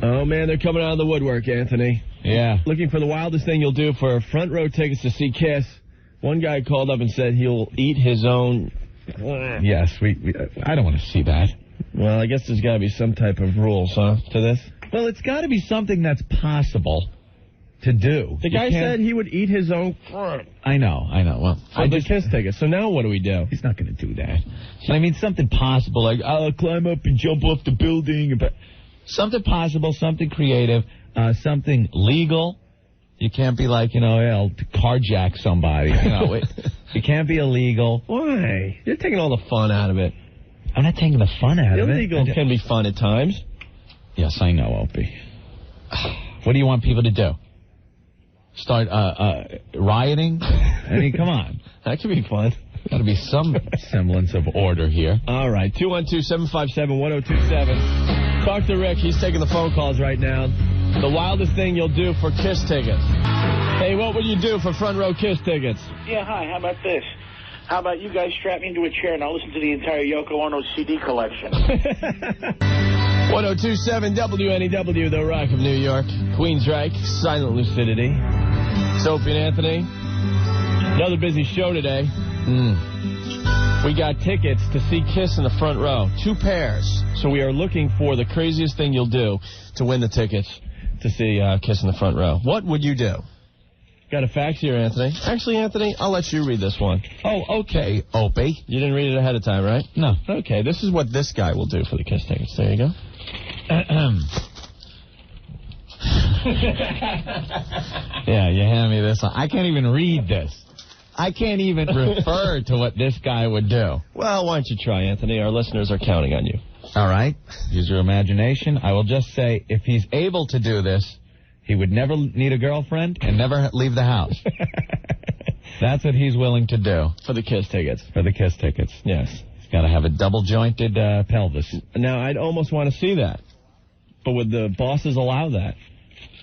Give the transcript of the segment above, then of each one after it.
Oh, man, they're coming out of the woodwork, Anthony. Yeah. Looking for the wildest thing you'll do for front row tickets to see Kiss. One guy called up and said he'll eat his own... Yes, I don't want to see that. Well, I guess there's got to be some type of rules, huh, to this? Well, it's got to be something that's possible to do. The guy said he would eat his own... I know. Well, for the Kiss tickets. So now what do we do? He's not going to do that. I mean, something possible, like I'll climb up and jump off the building. But something possible, something creative, something legal. You can't be like, I'll carjack somebody. It can't be illegal. Why? You're taking all the fun out of it. I'm not taking the fun out of it. Illegal can be fun at times. Yes, I know, Opie. What do you want people to do? Start rioting? I mean, come on. That could be fun. Got to be some semblance of order here. All right, 212-757-1027. Talk to Rick. He's taking the phone calls right now. The wildest thing you'll do for Kiss tickets. Hey, what would you do for front row Kiss tickets? Yeah, hi. How about this? How about you guys strap me into a chair and I'll listen to the entire Yoko Ono CD collection. 1027 WNEW, The Rock of New York. Queensryche, Silent Lucidity. It's Opie and Anthony. Another busy show today. We got tickets to see Kiss in the front row. 2 pairs. So we are looking for the craziest thing you'll do to win the tickets to see Kiss in the front row. What would you do? Got a fax here, Anthony. Actually, Anthony, I'll let you read this one. Oh, okay, Opie. You didn't read it ahead of time, right? No. Okay, this is what this guy will do for the Kiss tickets. There you go. Yeah, you hand me this one. I can't even read this. I can't even refer to what this guy would do. Well, why don't you try, Anthony? Our listeners are counting on you. All right. Use your imagination. I will just say, if he's able to do this, he would never need a girlfriend and never leave the house. That's what he's willing to do. For the Kiss tickets. For the Kiss tickets. Yes. He's got to have a double-jointed pelvis. Now, I'd almost want to see that. But would the bosses allow that?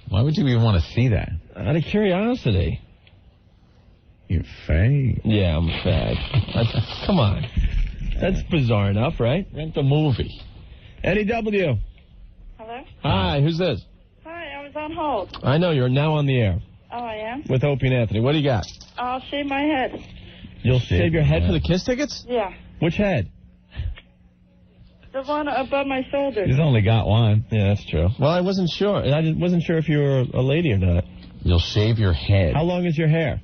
Why would you even want to see that? Out of curiosity. You're fag. Yeah, I'm a fag. Come on. That's bizarre enough, right? Rent a movie. NEW. Hello? Hi, who's this? Hi, I was on hold. I know, you're now on the air. Oh, I am? With Opie and Anthony. What do you got? I'll shave my head. You'll shave your head for the Kiss tickets? Yeah. Which head? The one above my shoulder. He's only got one. Yeah, that's true. Well, I wasn't sure. I wasn't sure if you were a lady or not. You'll shave your head. How long is your hair?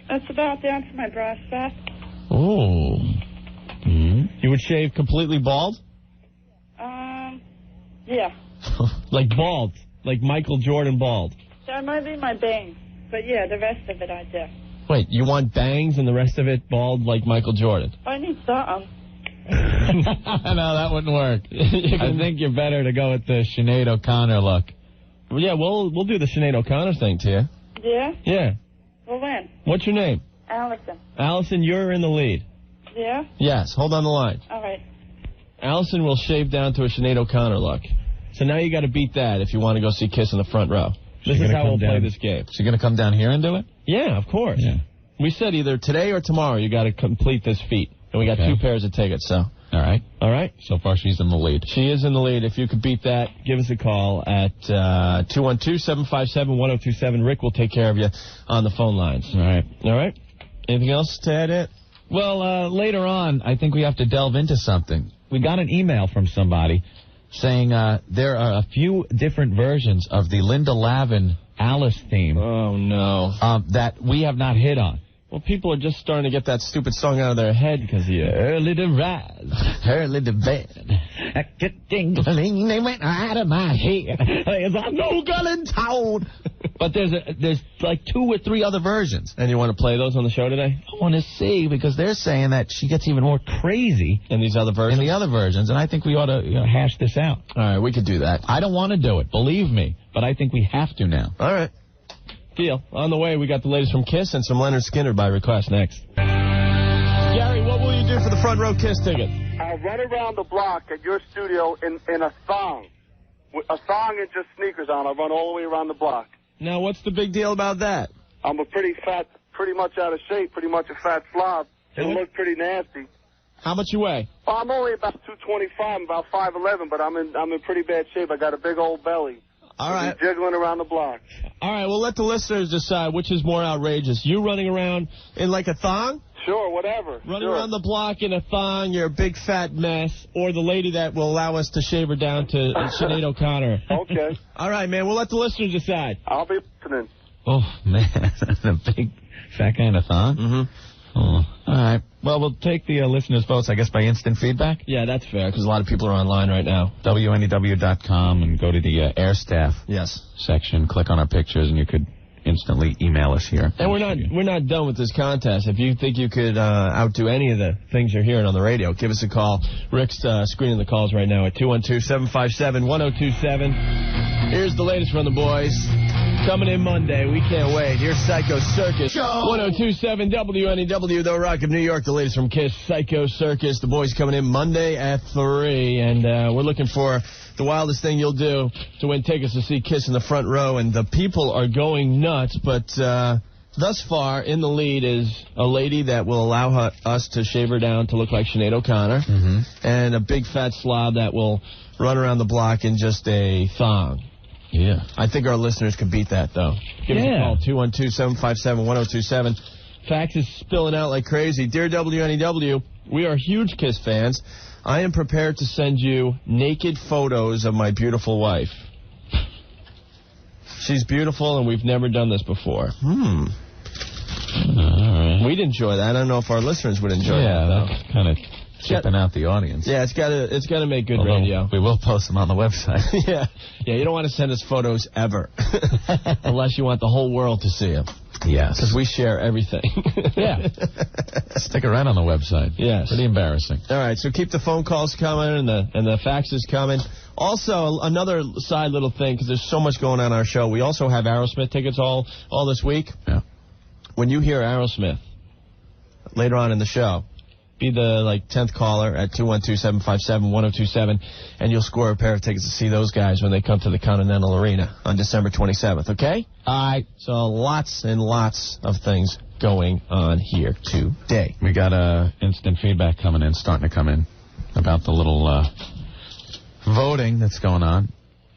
It's about down to my bra strap. Oh. Mm-hmm. You would shave completely bald? Yeah. Like bald. Like Michael Jordan bald. That might be my bangs. But yeah, the rest of it I do. Wait, you want bangs and the rest of it bald like Michael Jordan? I need something. No, that wouldn't work. I think you're better to go with the Sinead O'Connor look. Well, yeah, we'll do the Sinead O'Connor thing to you. Yeah? Yeah. Well, when? What's your name? Allison. Allison, you're in the lead. Yeah? Yes, hold on the line. All right. Allison will shave down to a Sinead O'Connor look. So now you got to beat that if you want to go see Kiss in the front row. This is how we'll play this game. She's going to come down here and do it? Yeah, of course. Yeah. We said either today or tomorrow you got to complete this feat. And we got 2 pairs of tickets, so. All right. All right. So far, she's in the lead. She is in the lead. If you could beat that, give us a call at 212-757-1027. Rick will take care of you on the phone lines. All right. All right. Anything else to add in? Well, later on, I think we have to delve into something. We got an email from somebody saying there are a few different versions of the Linda Lavin Alice theme. Oh, no. That we have not hit on. Well, people are just starting to get that stupid song out of their head because of you. Early to rise, early to bed. They went out of my head. There's no girl in town. But there's like 2 or 3 other versions. And you want to play those on the show today? I want to see, because they're saying that she gets even more crazy in these other versions. In the other versions, and I think we ought to hash this out. All right, we could do that. I don't want to do it, believe me, but I think we have to now. All right. Deal. On the way, we got the latest from Kiss and some Leonard Skinner by request next. Gary, what will you do for the front row Kiss ticket? I'll run around the block at your studio in a thong. With a thong and just sneakers on. I'll run all the way around the block. Now, what's the big deal about that? I'm a pretty much out of shape, pretty much a fat slob. It'll look pretty nasty. How much you weigh? Well, I'm only about 225. I'm about 5'11", but I'm in pretty bad shape. I got a big old belly. All right. Jiggling around the block. All right, well, let the listeners decide which is more outrageous. You running around in like a thong? Sure, whatever. Running around the block in a thong, you're a big fat mess, or the lady that will allow us to shave her down to Sinead O'Connor. Okay. All right, man, we'll let the listeners decide. I'll be listening. Oh, man, a big fat guy in a thong? Mm-hmm. Oh, all right. Well, we'll take the listeners' votes, I guess, by instant feedback. Yeah, that's fair, because a lot of people are online right now. WNEW.com and go to the air staff section, click on our pictures, and you could instantly email us here. And we're not done with this contest. If you think you could outdo any of the things you're hearing on the radio, give us a call. Rick's screening the calls right now at 212-757-1027. Here's the latest from the boys. Coming in Monday. We can't wait. Here's Psycho Circus. 1027 WNEW, The Rock of New York. The latest from Kiss, Psycho Circus. The boys coming in Monday at 3. And we're looking for the wildest thing you'll do to win tickets to see Kiss in the front row. And the people are going nuts. But thus far, in the lead is a lady that will allow us to shave her down to look like Sinead O'Connor. Mm-hmm. And a big fat slob that will run around the block in just a thong. Yeah. I think our listeners could beat that, though. Give us a call, 212-757-1027. Fax is spilling out like crazy. Dear WNEW, we are huge Kiss fans. I am prepared to send you naked photos of my beautiful wife. She's beautiful, and we've never done this before. All right. We'd enjoy that. I don't know if our listeners would enjoy that. Yeah, that's kind of chipping out the audience. Yeah, it's got to make good radio. We will post them on the website. Yeah, you don't want to send us photos ever, unless you want the whole world to see them. Yes, because we share everything. Yeah, stick around on the website. Yes, pretty embarrassing. All right, so keep the phone calls coming and the faxes coming. Also, another side little thing, because there's so much going on our show. We also have Aerosmith tickets all this week. Yeah. When you hear Aerosmith later on in the show, be the 10th caller at 212-757-1027, and you'll score a pair of tickets to see those guys when they come to the Continental Arena on December 27th, okay? All right. So lots and lots of things going on here today. We got instant feedback starting to come in, about the little voting that's going on.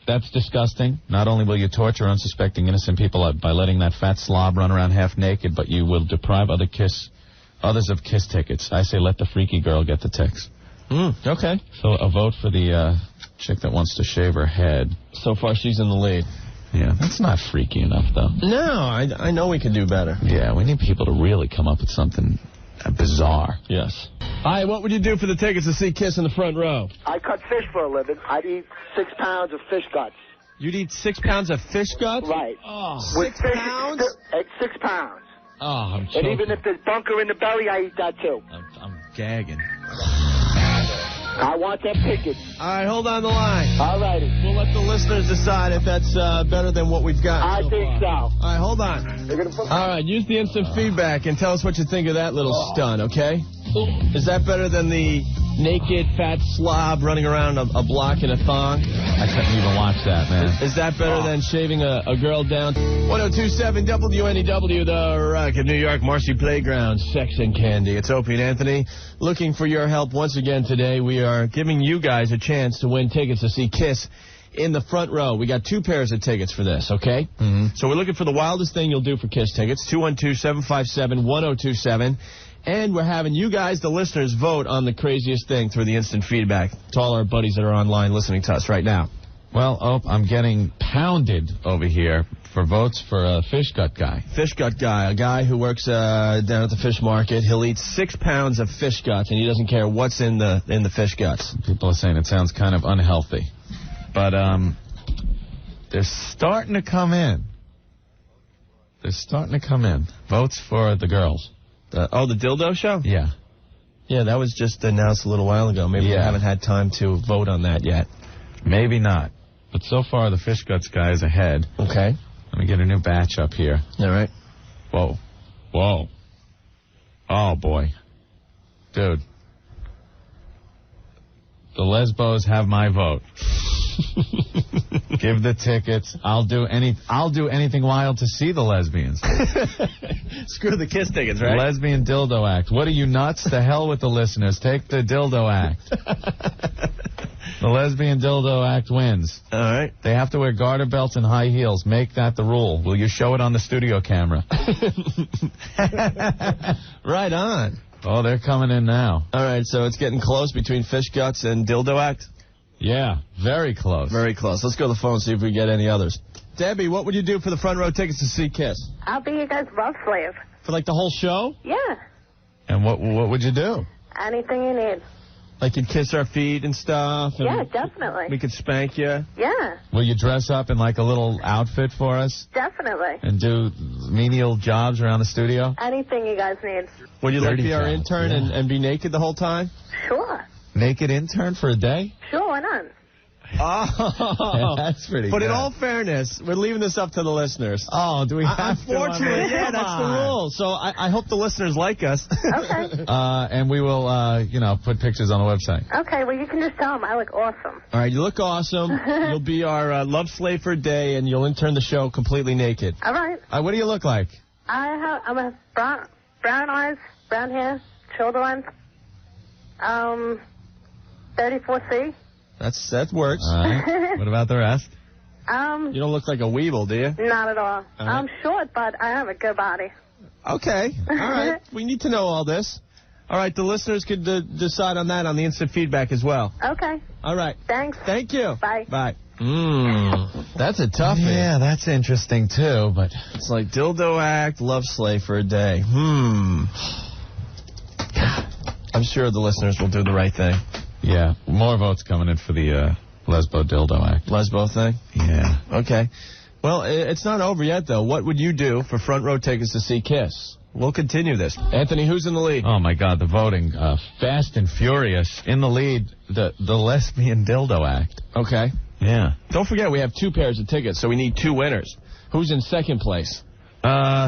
That's disgusting. Not only will you torture unsuspecting innocent people by letting that fat slob run around half naked, but you will deprive others of Kiss tickets. I say let the freaky girl get the tickets. Okay. So a vote for the chick that wants to shave her head. So far, she's in the lead. Yeah, that's not freaky enough, though. No, I know we can do better. Yeah, we need people to really come up with something bizarre. Yes. All right, what would you do for the tickets to see Kiss in the front row? I cut fish for a living. I'd eat 6 pounds of fish guts. You'd eat 6 pounds of fish guts? Right. Oh, with 6 pounds? At 6 pounds. Oh, I'm choking. And even if there's bunker in the belly, I eat that too. I'm gagging. I want them tickets. All right, hold on the line. All righty. We'll let the listeners decide if that's better than what we've got. I think so. All right, hold on. All right, use the instant feedback and tell us what you think of that little stunt, okay? Is that better than the naked fat slob running around a block in a thong? I couldn't even watch that, man. Is that better than shaving a girl down? 1027 WNEW, The Rock of New York, Marcy Playground, Sex and Candy. It's Opie and Anthony looking for your help once again today. We are giving you guys a chance to win tickets to see Kiss in the front row. We got 2 pairs of tickets for this, okay? Mm-hmm. So we're looking for the wildest thing you'll do for Kiss tickets, 212-757-1027. And we're having you guys, the listeners, vote on the craziest thing through the instant feedback to all our buddies that are online listening to us right now. Well, I'm getting pounded over here for votes for a fish gut guy. Fish gut guy, a guy who works down at the fish market. He'll eat 6 pounds of fish guts, and he doesn't care what's in the fish guts. People are saying it sounds kind of unhealthy. But they're starting to come in. Votes for the girls. The dildo show? Yeah. Yeah, that was just announced a little while ago. Maybe we haven't had time to vote on that yet. Maybe not. But so far, the fish guts guy is ahead. Okay. Let me get a new batch up here. All right. Whoa. Oh, boy. Dude. The lesbos have my vote. Give the tickets. I'll do anything wild to see the lesbians. Screw the Kiss tickets, right? Lesbian dildo act. What are you nuts? To hell with the listeners. Take the dildo act. The lesbian dildo act wins. All right. They have to wear garter belts and high heels. Make that the rule. Will you show it on the studio camera? Right on. Oh, they're coming in now. All right, so it's getting close between Fish Guts and Dildo Act? Yeah, very close. Very close. Let's go to the phone and see if we get any others. Debbie, what would you do for the front row tickets to see Kiss? I'll be your guys' love slave. For like the whole show? Yeah. And what would you do? Anything you need. Like you'd kiss our feet and stuff? And Yeah, definitely. we could spank you? Yeah, Will you dress up in like a little outfit for us definitely. and do menial jobs around the studio? Anything you guys need. Would you like to Dirty be our jobs, intern yeah. and be naked the whole time? Sure. Naked intern for a day? Sure, why not? Oh, That's pretty But good. in all fairness, we're leaving this up to the listeners. Oh, do we have to? Unfortunately, yeah, Come that's the on. rule. So I hope the listeners like us. Okay. And we will, put pictures on the website. Okay, well, you can just tell them I look awesome. All right, you look awesome. You'll be our love slave for a day, and you'll intern the show completely naked. All right. What do you look like? I'm a brown eyes, brown hair, shoulder length, 34C. That works. All right. What about the rest? You don't look like a weeble, do you? Not at all. right. I'm short, but I have a good body. Okay. All right. We need to know all this. All right, the listeners could decide on that on the instant feedback as well. Okay. All right. Thanks. Thank you. Bye. Bye. That's a toughie. Yeah, that's interesting too, but It's like dildo act, love slave for a day. I'm sure the listeners will do the right thing. yeah, more votes coming in for the lesbo dildo act. Lesbo thing? Yeah. Okay. Well, it's not over yet, though. What would you do for front row tickets to see Kiss? We'll continue this. Anthony, who's in the lead? Oh my God, the voting, fast and furious. In the lead, the lesbian dildo act. Okay. Yeah. Don't forget, we have 2 pairs of tickets, so we need 2 winners. Who's in second place?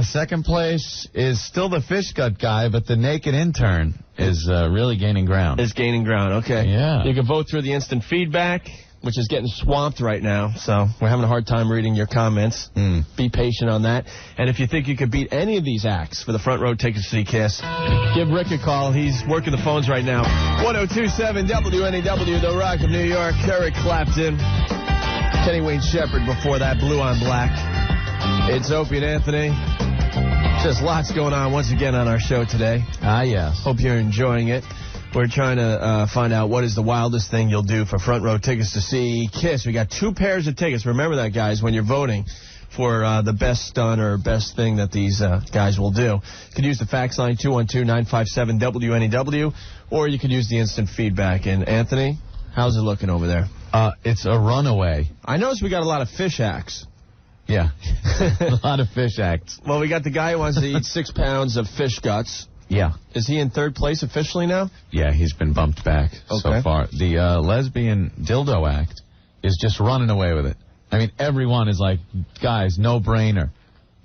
Second place is still the fish gut guy, but the naked intern is really gaining ground. Is gaining ground. Okay. Yeah. You can vote through the instant feedback, which is getting swamped right now, so we're having a hard time reading your comments. Be patient on that. And if you think you could beat any of these acts for the front row tickets to see Kiss, give Rick a call. He's working the phones right now. 1027 WNEW, The Rock of New York. Eric Clapton. Kenny Wayne Shepherd before that, Blue on Black. It's Opie and Anthony. Just lots going on once again on our show today. Ah, yes. Hope you're enjoying it. We're trying to find out what is the wildest thing you'll do for front row tickets to see Kiss. We got 2 pairs of tickets. Remember that, guys, when you're voting for the best stunt or best thing that these guys will do. You could use the fax line 212-957-WNEW, or you could use the instant feedback. And Anthony, how's it looking over there? It's a runaway. I noticed we got a lot of fish acts. Yeah. A lot of fish acts. Well, we got the guy who wants to eat 6 pounds of fish guts. Yeah. Is he in third place officially now? Yeah, he's been bumped back so far. The lesbian dildo act is just running away with it. I mean, everyone is like, guys, no brainer.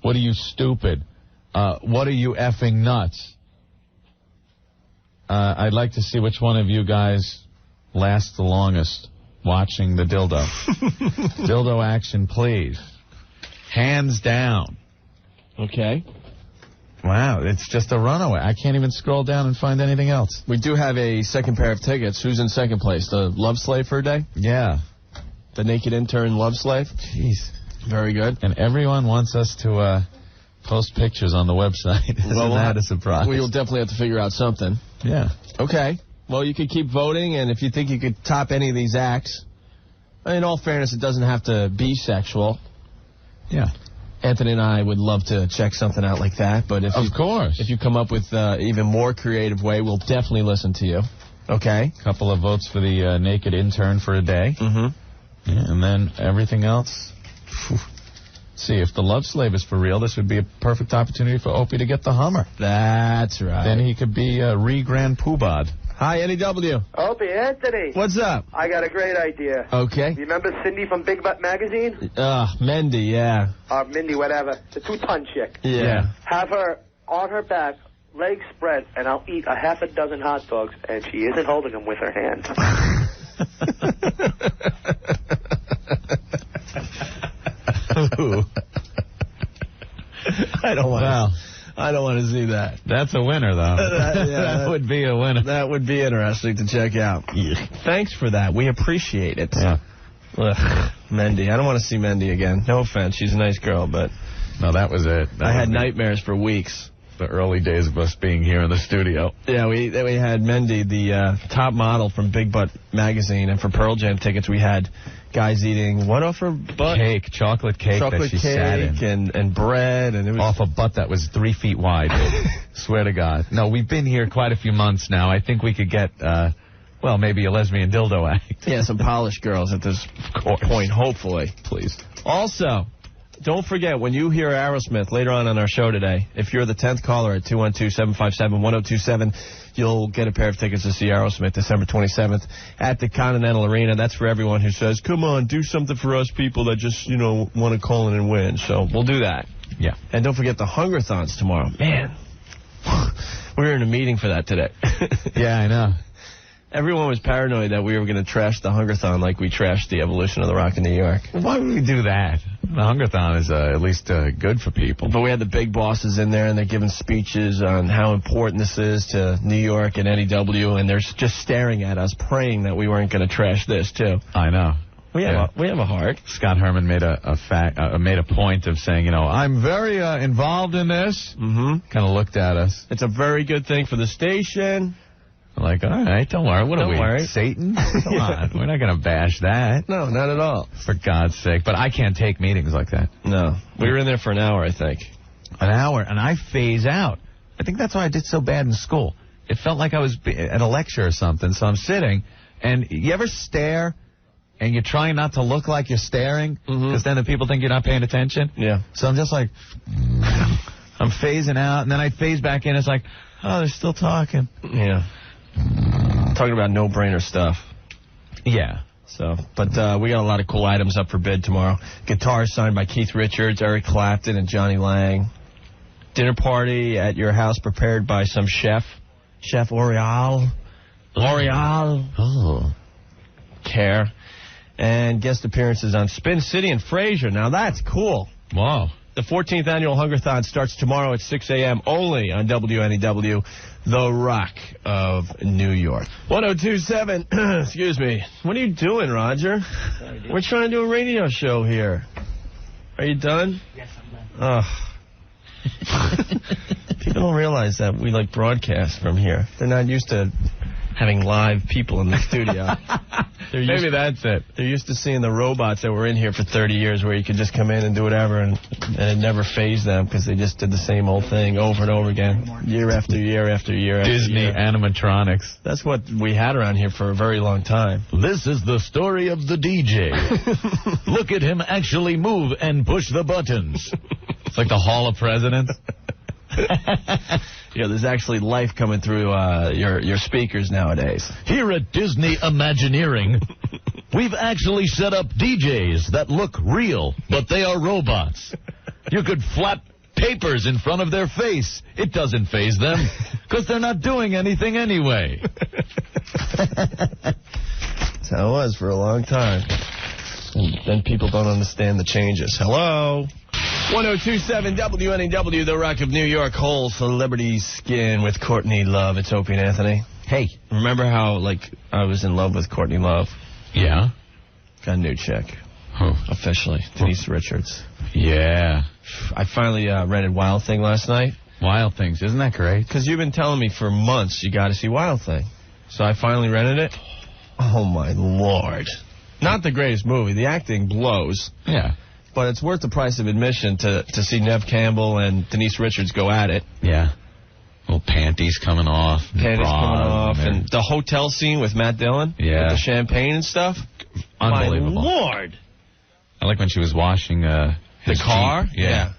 What are you, stupid? What are you effing nuts? I'd like to see which one of you guys lasts the longest watching the dildo. Dildo action, please. Hands down. Okay. Wow, it's just a runaway. I can't even scroll down and find anything else. We do have a second pair of tickets. Who's in second place? The love slave for a day? Yeah. The naked intern love slave? Jeez. Very good. And everyone wants us to post pictures on the website. Isn't that a surprise? We'll definitely have to figure out something. Yeah. Okay. Well, you could keep voting, and if you think you could top any of these acts, in all fairness, it doesn't have to be sexual. Yeah. Anthony and I would love to check something out like that, but if you come up with even more creative way, we'll definitely listen to you. Okay? Couple of votes for the naked intern for a day. Mm-hmm. Yeah, and then everything else. Phew. See, if the love slave is for real, this would be a perfect opportunity for Opie to get the Hummer. That's right. Then he could be re-Grand Poobad. Hi, NEW. Opie, Anthony. What's up? I got a great idea. Okay. You remember Cindy from Big Butt Magazine? Mendy, yeah. Or Mindy, whatever. The 2-ton chick. Yeah. Have her on her back, legs spread, and I'll eat a half a dozen hot dogs, and she isn't holding them with her hands. I don't want to see that. That's a winner, though. That would be a winner. That would be interesting to check out. Thanks for that. We appreciate it. Yeah. Ugh, Mendy. I don't want to see Mendy again. No offense. She's a nice girl, but... No, that was it. I had nightmares for weeks. The early days of us being here in the studio. Yeah, we had Mendy, the top model from Big Butt magazine, and for Pearl Jam tickets we had guys eating what off her butt? Chocolate cake that she sat in. And bread, and it was off a butt that was 3 feet wide. Swear to God. No, we've been here quite a few months now. I think we could get, maybe a lesbian dildo act. Yeah, some polished girls at this point, hopefully. Please. Also, don't forget, when you hear Aerosmith later on our show today, if you're the 10th caller at 212-757-1027, you'll get a pair of tickets to see Aerosmith December 27th at the Continental Arena. That's for everyone who says, come on, do something for us people that just, want to call in and win. So we'll do that. Yeah. And don't forget the Hungerthons tomorrow. Man, we were in a meeting for that today. Yeah, I know. Everyone was paranoid that we were going to trash the Hungerthon like we trashed the evolution of the Rock in New York. Why would we do that? The Hungerthon is at least good for people. But we had the big bosses in there, and they're giving speeches on how important this is to New York and NEW, and they're just staring at us, praying that we weren't going to trash this, too. I know. We have a heart. Scott Herman made a point of saying, I'm very involved in this. Mm-hmm. Kind of looked at us. It's a very good thing for the station. Like, all right, don't worry. What are we, worry. Satan? Come on, we're not going to bash that. No, not at all. For God's sake. But I can't take meetings like that. No. We were in there for an hour, I think. An hour, and I phase out. I think that's why I did so bad in school. It felt like I was at a lecture or something, so I'm sitting, and you ever stare, and you're trying not to look like you're staring, because then the people think you're not paying attention? Yeah. So I'm just like, I'm phasing out, and then I phase back in, it's like, oh, they're still talking. Yeah. Talking about no-brainer stuff. Yeah. So, but we got a lot of cool items up for bid tomorrow. Guitars signed by Keith Richards, Eric Clapton, and Johnny Lang. Dinner party at your house prepared by some chef. Chef L'Oreal. Oh. Care. And guest appearances on Spin City and Frasier. Now, that's cool. Wow. The 14th annual Hungerthon starts tomorrow at 6 a.m. only on WNEW, the Rock of New York. 102.7, excuse me. What are you doing, Roger? We're trying to do a radio show here. Are you done? Yes, I'm done. People don't realize that we broadcast from here. They're not used to having live people in the studio. Maybe that's it. They're used to seeing the robots that were in here for 30 years where you could just come in and do whatever, and it never fazed them because they just did the same old thing over and over again, year after year after year after Disney year. animatronics. That's what we had around here for a very long time. This is the story of the DJ. Look at him actually move and push the buttons. It's like the Hall of Presidents. There's actually life coming through your speakers nowadays. Here at Disney Imagineering, we've actually set up DJs that look real, but they are robots. You could flap papers in front of their face. It doesn't faze them, because they're not doing anything anyway. That's how it was for a long time. And then people don't understand the changes. Hello? 102.7 WNEW, the Rock of New York, whole celebrity skin with Courtney Love. It's Opie and Anthony. Hey. Remember how, I was in love with Courtney Love? Yeah? Got a new chick. Who? Officially. Denise Richards. Yeah. I finally rented Wild Thing last night. Wild Things. Isn't that great? Because you've been telling me for months you got to see Wild Thing. So I finally rented it. Oh, my Lord. Not the greatest movie. The acting blows. Yeah. But it's worth the price of admission to see Nev Campbell and Denise Richards go at it. Yeah. Little panties coming off. And the hotel scene with Matt Dillon. Yeah. With the champagne and stuff. Unbelievable. My Lord. I like when she was washing the car. Jeep. Yeah.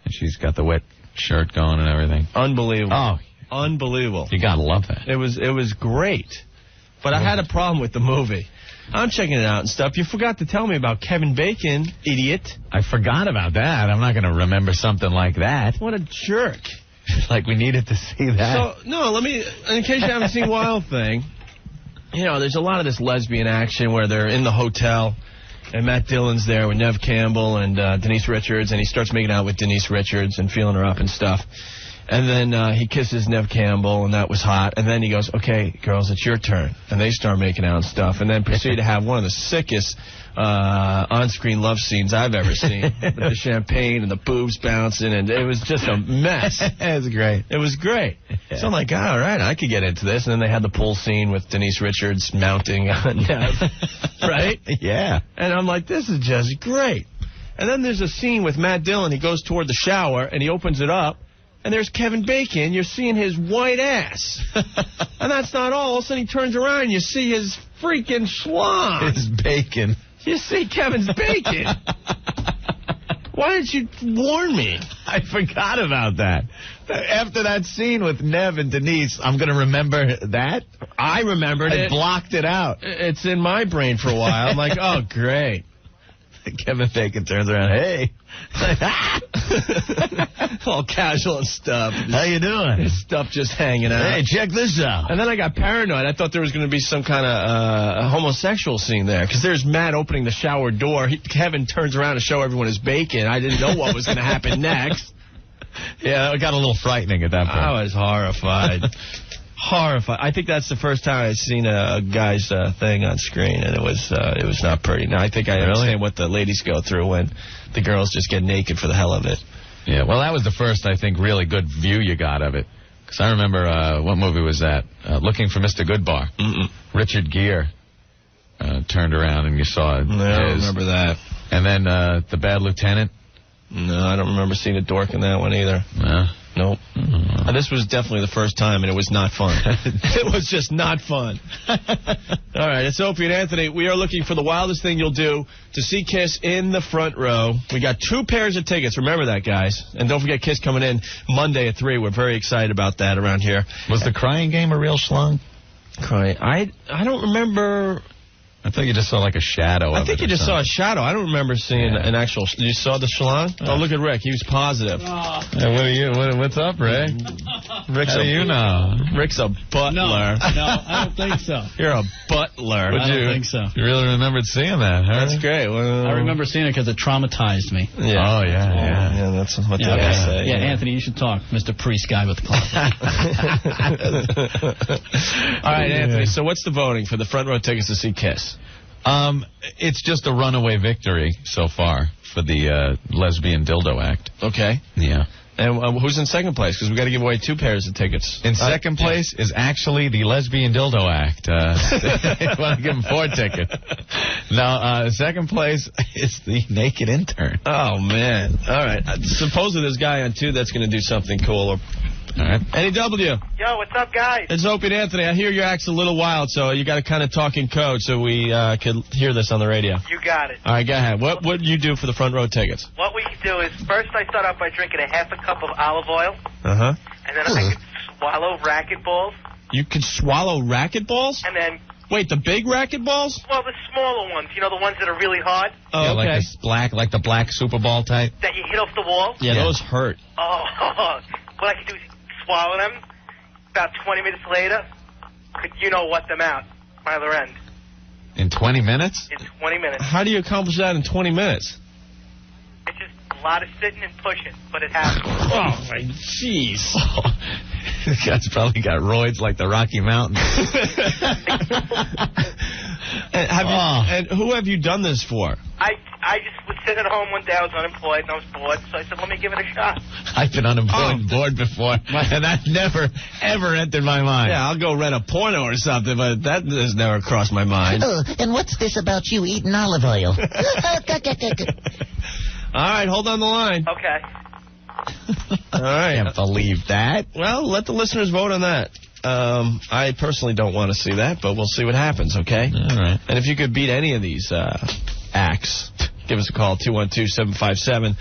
And she's got the wet shirt going and everything. Unbelievable. Oh. Unbelievable. You gotta love that. It was great. But I had a problem with the movie. I'm checking it out and stuff. You forgot to tell me about Kevin Bacon, idiot. I forgot about that. I'm not going to remember something like that. What a jerk. Like we needed to see that. So, no, in case you haven't seen Wild Thing, there's a lot of this lesbian action where they're in the hotel And Matt Dillon's there with Nev Campbell and Denise Richards, and he starts making out with Denise Richards and feeling her up and stuff. And then he kisses Nev Campbell, and that was hot. And then he goes, okay, girls, it's your turn. And they start making out and stuff, and then proceed to have one of the sickest on-screen love scenes I've ever seen. With the champagne and the boobs bouncing, and it was just a mess. It was great. It was great. Yeah. So I'm like, all right, I could get into this. And then they had the pool scene with Denise Richards mounting on Nev, right? Yeah. And I'm like, this is just great. And then there's a scene with Matt Dillon. He goes toward the shower, and he opens it up, and there's Kevin Bacon. You're seeing his white ass. And that's not all. All of a sudden he turns around, and you see his freaking schlong. His bacon. You see Kevin's bacon. Why didn't you warn me? I forgot about that. After that scene with Nev and Denise, I'm going to remember that. I remembered it. I blocked it out. It's in my brain for a while. I'm like, oh, great. Kevin Bacon turns around, hey. All casual and stuff. How you doing? His stuff just hanging out. Hey, check this out. And then I got paranoid. I thought there was going to be some kind of homosexual scene there. Because there's Matt opening the shower door. Kevin turns around to show everyone his bacon. I didn't know what was going to happen next. Yeah, it got a little frightening at that point. I was horrified. Horrified. I think that's the first time I've seen a guy's thing on screen, and it was not pretty. Now, I think I understand what the ladies go through when the girls just get naked for the hell of it. Yeah, well, that was the first, I think, really good view you got of it. Because I remember, what movie was that? Looking for Mr. Goodbar. Richard Gere turned around, and you saw it. No, I don't remember that. And then The Bad Lieutenant. No, I don't remember seeing a dork in that one either. No. Nope. This was definitely the first time, and it was not fun. It was just not fun. All right, it's Opie and Anthony. We are looking for the wildest thing you'll do to see Kiss in the front row. We got 2 pairs of tickets. Remember that, guys. And don't forget Kiss coming in Monday at 3. We're very excited about that around here. Was the crying game a real schlong? Crying? I don't remember. I thought you just saw like a shadow. I think you just saw a shadow. I don't remember seeing an actual. You saw the schlong? Oh, look at Rick. He was positive. What's up, Rick? Rick's How do you know? Rick's a butler. No, I don't think so. You're a butler. I don't think so. You really remembered seeing that, huh? That's great. Well, I remember seeing it because it traumatized me. Yeah. Oh, yeah. That's what they say. Yeah, Anthony, you should talk. Mr. Priest guy with the closet. All right, Anthony, so what's the voting for the front row tickets to see Kiss? It's just a runaway victory so far for the lesbian dildo act. Okay. Yeah. And who's in second place? Because we got to give away 2 pairs of tickets. In second place is actually the lesbian dildo act. I want to give them 4 tickets. No, second place is the naked intern. Oh, man. All right. Supposedly there's a guy on 2 that's going to do something cool. All right. NEW. Yo, what's up, guys? It's Opie and Anthony. I hear your act's a little wild, so you got to kind of talk in code so we can hear this on the radio. You got it. All right, go ahead. What would you do for the front row tickets? What we can do is, first I start out by drinking a half a cup of olive oil. Uh-huh. And then I can swallow racquetballs. You can swallow racquetballs? And then... Wait, the big racquetballs? Well, the smaller ones. You know, the ones that are really hard? Oh, yeah, okay. like the black Super Ball type? That you hit off the wall? Yeah, those hurt. Oh, what I can do is swallow them. About 20 minutes later, you know what them out by the end. In 20 minutes? In 20 minutes. How do you accomplish that in 20 minutes? It's just a lot of sitting and pushing, but it happens. Oh, my jeez. This guy's probably got roids like the Rocky Mountains. And who have you done this for? I just was sitting at home one day. I was unemployed and I was bored, so I said, let me give it a shot. I've been unemployed and bored before, and that never, ever entered my mind. Yeah, I'll go rent a porno or something, but that has never crossed my mind. Oh, and what's this about you eating olive oil? All right, hold on the line. Okay. All right. I can't believe that. Well, let the listeners vote on that. I personally don't want to see that, but we'll see what happens, okay? All right. And if you could beat any of these acts, give us a call, 212-757-1027,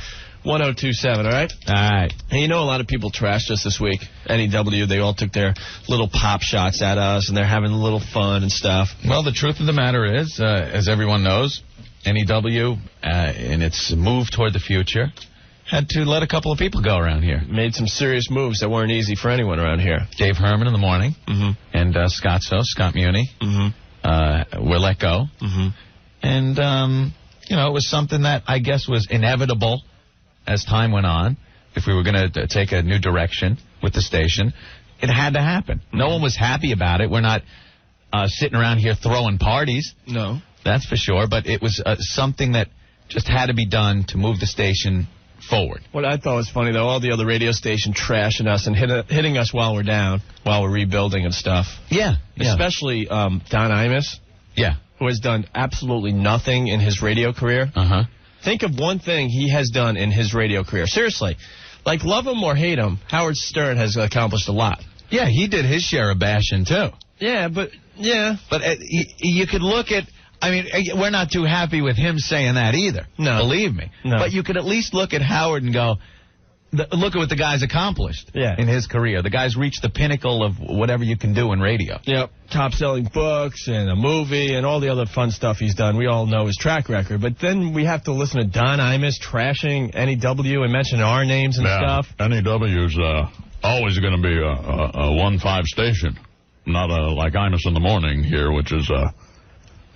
all right? All right. And you know a lot of people trashed us this week. NEW, they all took their little pop shots at us, and they're having a little fun and stuff. Well, the truth of the matter is, as everyone knows, NEW, in its move toward the future, had to let a couple of people go around here. Made some serious moves that weren't easy for anyone around here. Dave Herman in the morning, and Scott Muni were let go. And it was something that I guess was inevitable as time went on. If we were going to take a new direction with the station, it had to happen. No one was happy about it. We're not sitting around here throwing parties. No. That's for sure. But it was something that just had to be done to move the station forward. What I thought was funny, though, all the other radio stations trashing us and hitting us while we're down, while we're rebuilding and stuff. Yeah. Especially Don Imus. Yeah. Who has done absolutely nothing in his radio career. Uh-huh. Think of one thing he has done in his radio career. Seriously. Like, love him or hate him, Howard Stern has accomplished a lot. Yeah, he did his share of bashing, too. Yeah, but, yeah. But you could look at, I mean, we're not too happy with him saying that either. No. Believe me. No. But you could at least look at Howard and go, look at what the guy's accomplished in his career. The guy's reached the pinnacle of whatever you can do in radio. Yep. Top-selling books and a movie and all the other fun stuff he's done. We all know his track record. But then we have to listen to Don Imus trashing NEW and mentioning our names and stuff. NEW's always going to be a 1-5 station, not like Imus in the Morning here, which is,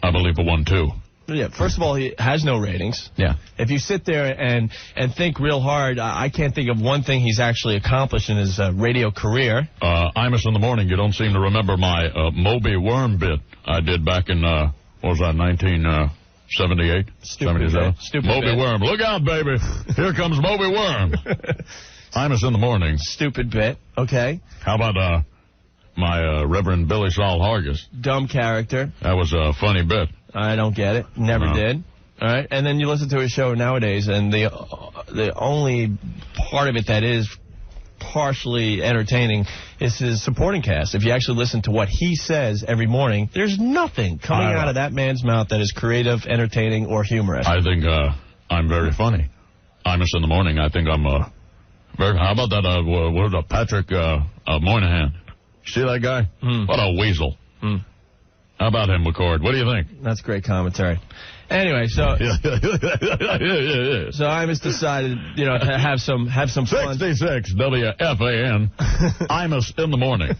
I believe, a 1-2. Yeah, first of all, he has no ratings. Yeah. If you sit there and think real hard, I can't think of one thing he's actually accomplished in his radio career. Imus in the Morning, you don't seem to remember my Moby Worm bit I did back in, what was that, 1978? Stupid 77? Stupid Moby bit. Worm. Look out, baby. Here comes Moby Worm. Imus in the Morning. Stupid bit. Okay. How about my Reverend Billy Saul Hargis? Dumb character. That was a funny bit. I don't get it. Never did. All right. And then you listen to his show nowadays, and the only part of it that is partially entertaining is his supporting cast. If you actually listen to what he says every morning, there's nothing coming out of that man's mouth that is creative, entertaining, or humorous. I think I'm very funny. Imus in the Morning. I think I'm very. How about that? What was Patrick Moynihan? See that guy? What a weasel. How about him, McCord? What do you think? That's great commentary. Anyway, so Imus decided, to have some fun. 66 WFAN. Imus in the Morning.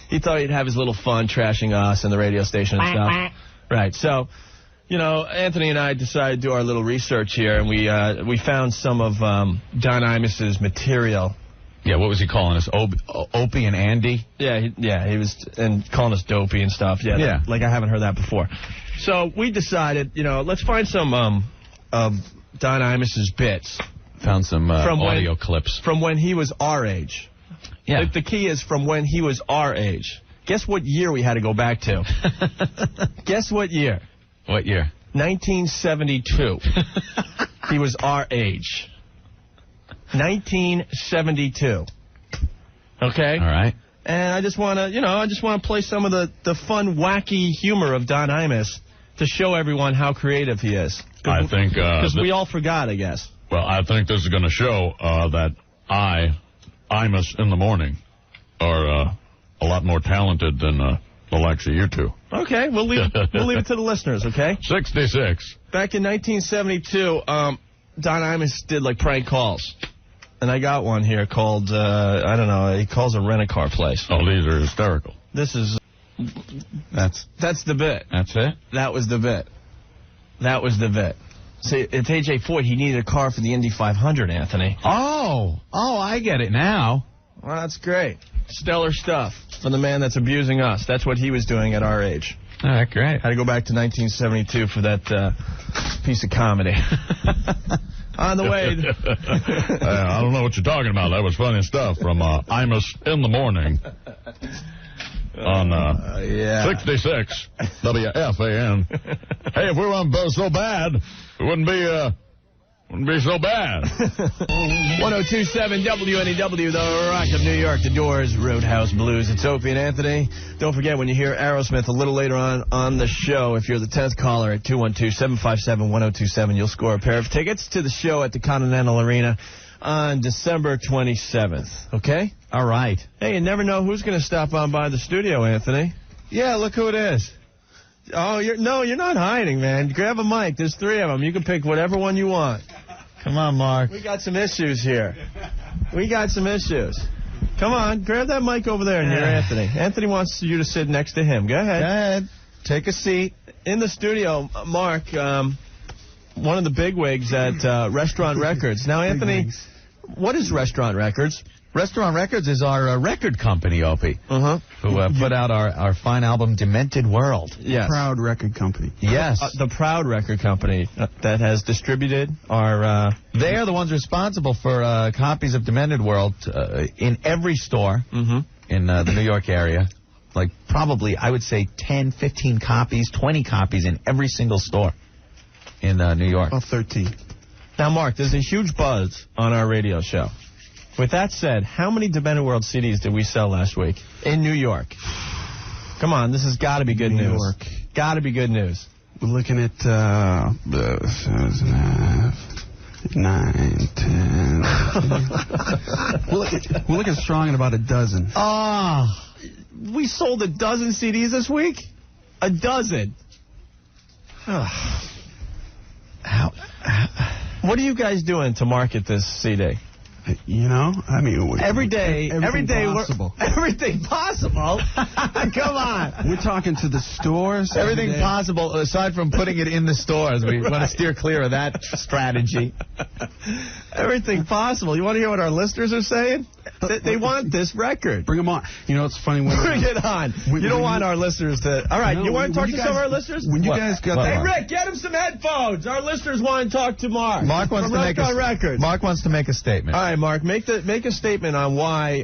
He thought he'd have his little fun trashing us and the radio station and stuff. Right. So, Anthony and I decided to do our little research here, and we found some of Don Imus's material. Yeah, what was he calling us? Opie and Andy? Yeah, he was and calling us dopey and stuff. Yeah. Like I haven't heard that before. So we decided, let's find some of Don Imus's bits. Found some audio clips. From when he was our age. Yeah. The key is from when he was our age. Guess what year we had to go back to? Guess what year? What year? 1972. He was our age. 1972. Okay? All right. And I just want to, play some of the fun, wacky humor of Don Imus to show everyone how creative he is. I think... Because we all forgot, I guess. Well, I think this is going to show that Imus in the Morning, are a lot more talented than the likes of you two. Okay, we'll leave it to the listeners, okay? 66. Back in 1972, Don Imus did, prank calls. And I got one here called, he calls a rent-a-car place. Oh, these are hysterical. This is... That's the bit. That's it? That was the bit. See, at age 8 he needed a car for the Indy 500, Anthony. Oh, I get it now. Well, that's great. Stellar stuff for the man that's abusing us. That's what he was doing at our age. All right, great. Had to go back to 1972 for that piece of comedy. On the way. I don't know what you're talking about. That was funny stuff from Imus in the Morning on 66 WFAN. Hey, if we weren't so bad, it wouldn't be so bad. 1027 WNEW, the Rock of New York, The Doors, Roadhouse Blues. It's Opie and Anthony. Don't forget, when you hear Aerosmith a little later on the show, if you're the 10th caller at 212-757-1027, you'll score a pair of tickets to the show at the Continental Arena on December 27th. Okay? All right. Hey, you never know who's going to stop on by the studio, Anthony. Yeah, look who it is. Oh, you're not hiding, man. Grab a mic. There's 3 of them. You can pick whatever one you want. Come on, Mark. We got some issues here. Come on, grab that mic over there near Anthony. Anthony wants you to sit next to him. Go ahead. Take a seat. In the studio, Mark, one of the bigwigs at Restaurant Records. Now, Anthony, what is Restaurant Records? Restaurant Records is our record company, Opie, who put out our fine album, Demented World. Yes. Proud record company. Yes. The Proud record company that has distributed our... They are the ones responsible for copies of Demented World in every store in the New York area. Like probably, I would say, 10, 15 copies, 20 copies in every single store in New York. About 13. Now, Mark, there's a huge buzz on our radio show. With that said, how many Demented World CDs did we sell last week in New York? Come on, this has got to be good news. Got to be good news. We're looking at 9, 10. We're looking strong at about a dozen. We sold a dozen CDs this week? A dozen. What are you guys doing to market this CD? You know, I mean, everything possible. Everything possible? Come on. We're talking to the stores. Everything possible, aside from putting it in the stores. We want to steer clear of that strategy. Everything possible. You want to hear what our listeners are saying? They want this record. Bring them on. You know, it's funny when... Bring it on. You don't want our listeners to... All right, you want to talk to some of our listeners? When you guys got Hey, Rick, get him some headphones. Our listeners want to talk to Mark. Mark wants to make a statement. All right, Mark, make a statement on why,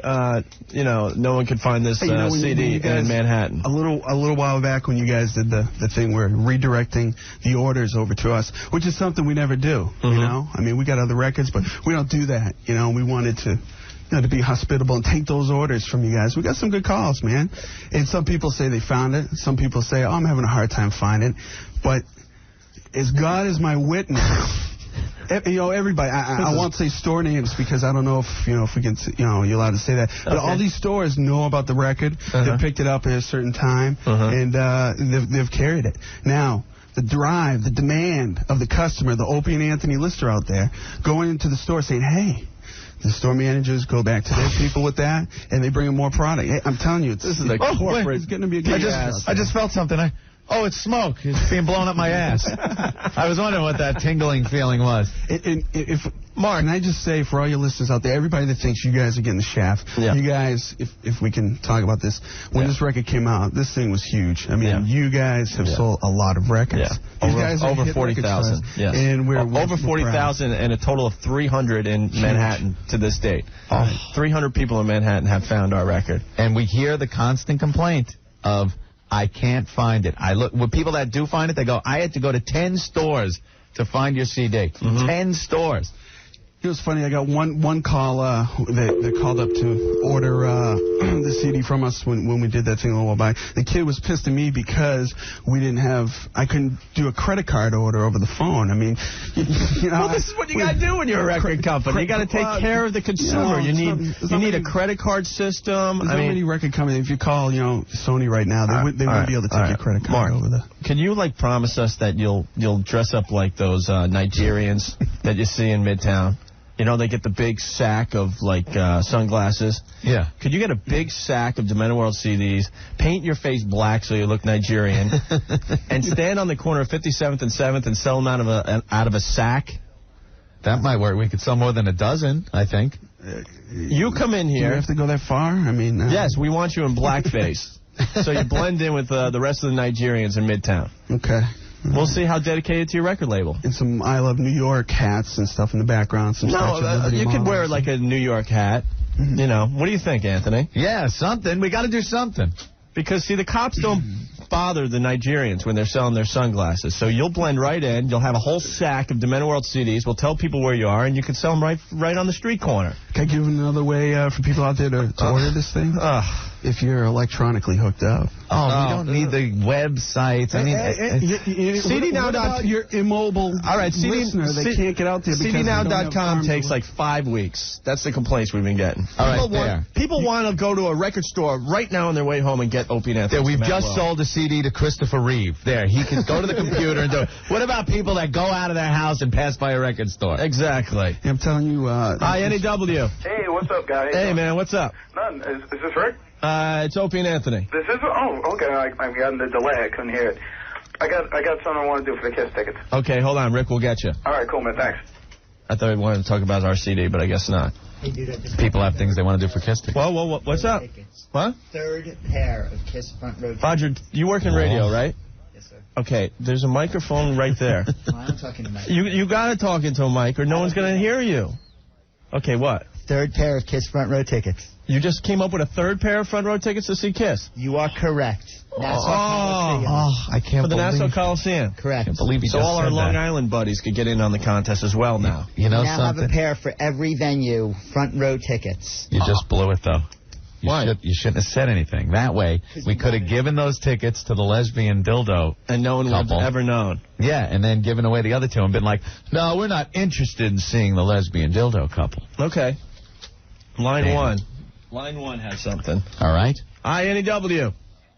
no one could find this CD in Manhattan. A little while back when you guys did the thing where redirecting the orders over to us, which is something we never do, you know? I mean, we got other records, but we don't do that, you know? We wanted to... to be hospitable and take those orders from you guys. We got some good calls, man. And some people say they found it. Some people say, I'm having a hard time finding it. But as God is my witness, everybody, I won't say store names because I don't know if we can, you're allowed to say that. But all these stores know about the record. They picked it up at a certain time, and they've carried it. Now, the drive, the demand of the customer, the Opie and Anthony lister out there, going into the store saying, hey, the store managers go back to their people with that, and they bring in more product. Hey, I'm telling you, this is a corporate. It's going to be a good I just felt something. It's smoke. It's being blown up my ass. I was wondering what that tingling feeling was. Mark, can I just say for all your listeners out there, everybody that thinks you guys are getting the shaft, you guys, if we can talk about this, when this record came out, this thing was huge. I mean, you guys have sold a lot of records. Over 40,000. Yes. And we're over 40,000 and a total of 300 in Manhattan to this date. 300 people in Manhattan have found our record. And we hear the constant complaint of, I can't find it. I look with people that do find it, they go, I had to go to 10 stores to find your CD. 10 stores. It was funny. I got one call that called up to order the CD from us when we did that thing a little while back. The kid was pissed at me because I couldn't do a credit card order over the phone. I mean, well, this is what you got to do when you're a record company. You got to take care of the consumer. You need a credit card system. There's many record companies. If you call, Sony right now, they wouldn't be able to take your credit card over there. Can you promise us that you'll dress up like those Nigerians that you see in Midtown? They get the big sack of, sunglasses. Yeah. Could you get a big sack of Demented World CDs, paint your face black so you look Nigerian, and stand on the corner of 57th and 7th and sell them out of a sack? That might work. We could sell more than a dozen, I think. You come in here. Do you have to go that far? I mean... Yes, we want you in blackface. So you blend in with the rest of the Nigerians in Midtown. Okay. We'll see how dedicated to your record label. And some I Love New York hats and stuff in the background. Some you could wear like a New York hat. What do you think, Anthony? Yeah, something. We got to do something. Because, see, the cops don't bother the Nigerians when they're selling their sunglasses. So you'll blend right in. You'll have a whole sack of Demented World CDs. We'll tell people where you are, and you can sell them right on the street corner. Can I give another way for people out there to order this thing? If you're electronically hooked up. We don't need the websites. I mean, CDNow.com. Your immobile listener that can't get out there because CDNow.com takes 5 weeks. That's the complaints we've been getting. People want to go to a record store right now on their way home and get Opie and Anthony. We've just sold a CD to Christopher Reeve. There, he can go to the computer and do it. What about people that go out of their house and pass by a record store? Exactly. I'm telling you. Hi, NEW. Hey, what's up, guys? Hey, man, what's up? None. Is this Rick? It's Opie and Anthony. This is... Oh, okay. I'm getting the delay. I couldn't hear it. I got something I want to do for the Kiss tickets. Okay, hold on. Rick will get you. All right, cool, man. Thanks. I thought we wanted to talk about our CD, but I guess not. People have things they want to do for Kiss tickets. Well, what's up? What? Third pair of Kiss front row tickets. Roger, you work in radio, right? Yes, sir. Okay, there's a microphone right there. I'm talking to Mike. You got to talk into a mic or no one's going to hear you. Okay, what? Third pair of Kiss front row tickets. You just came up with a third pair of front row tickets to see Kiss? You are correct. I can't for the Nassau Coliseum. Correct. I can't believe he so just all said our Long that. Island buddies could get in on the contest as well now. You know now something? have a pair for every venue, front row tickets. You just blew it, though. Why? You shouldn't have said anything. That way, we could have given those tickets to the lesbian dildo and no one would have ever known. Yeah, and then given away the other two and been like, no, we're not interested in seeing the lesbian dildo couple. Okay. Line one. Line one has something. All right. INEW.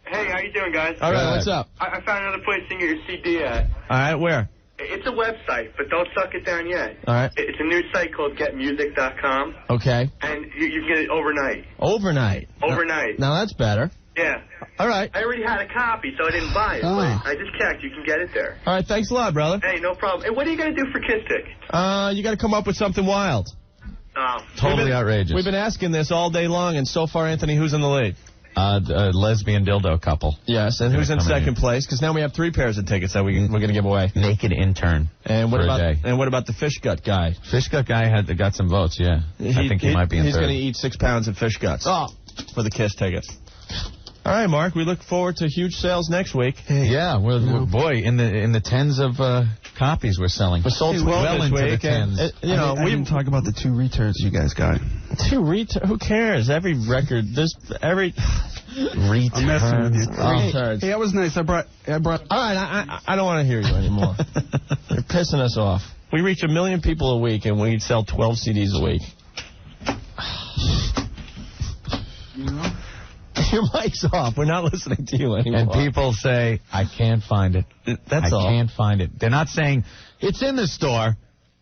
Hey, how you doing, guys? All right, what's up? I found another place to get your CD at. All right, where? It's a website, but don't suck it down yet. All right. It's a new site called GetMusic.com. Okay. And you can get it overnight. Overnight? Overnight. Now that's better. Yeah. All right. I already had a copy, so I didn't buy it. But I just checked. You can get it there. All right, thanks a lot, brother. Hey, no problem. Hey, what are you going to do for Kiss tickets? You got to come up with something wild. Totally outrageous. We've been asking this all day long, and so far, Anthony, who's in the lead? Lesbian dildo couple. Yes, and who's in second place? Because now we have 3 pairs of tickets that we're going to give away. Naked intern. And what about the fish gut guy? Fish gut guy got some votes. Yeah, I think he might be in third. He's going to eat 6 pounds of fish guts. For the Kiss tickets. All right, Mark. We look forward to huge sales next week. Yeah, boy, in the tens of copies we're selling. We sold 12 well this into week. the tens. We didn't talk about the 2 returns you guys got. 2 returns? Who cares? Every record, every returns. I'm messing with you. Returns. Hey, that was nice. I brought. All right, I don't want to hear you anymore. You're pissing us off. We reach 1 million people a week, and we sell 12 CDs a week. Your mic's off. We're not listening to you anymore. And people say, I can't find it. That's all. I can't find it. They're not saying, it's in the store.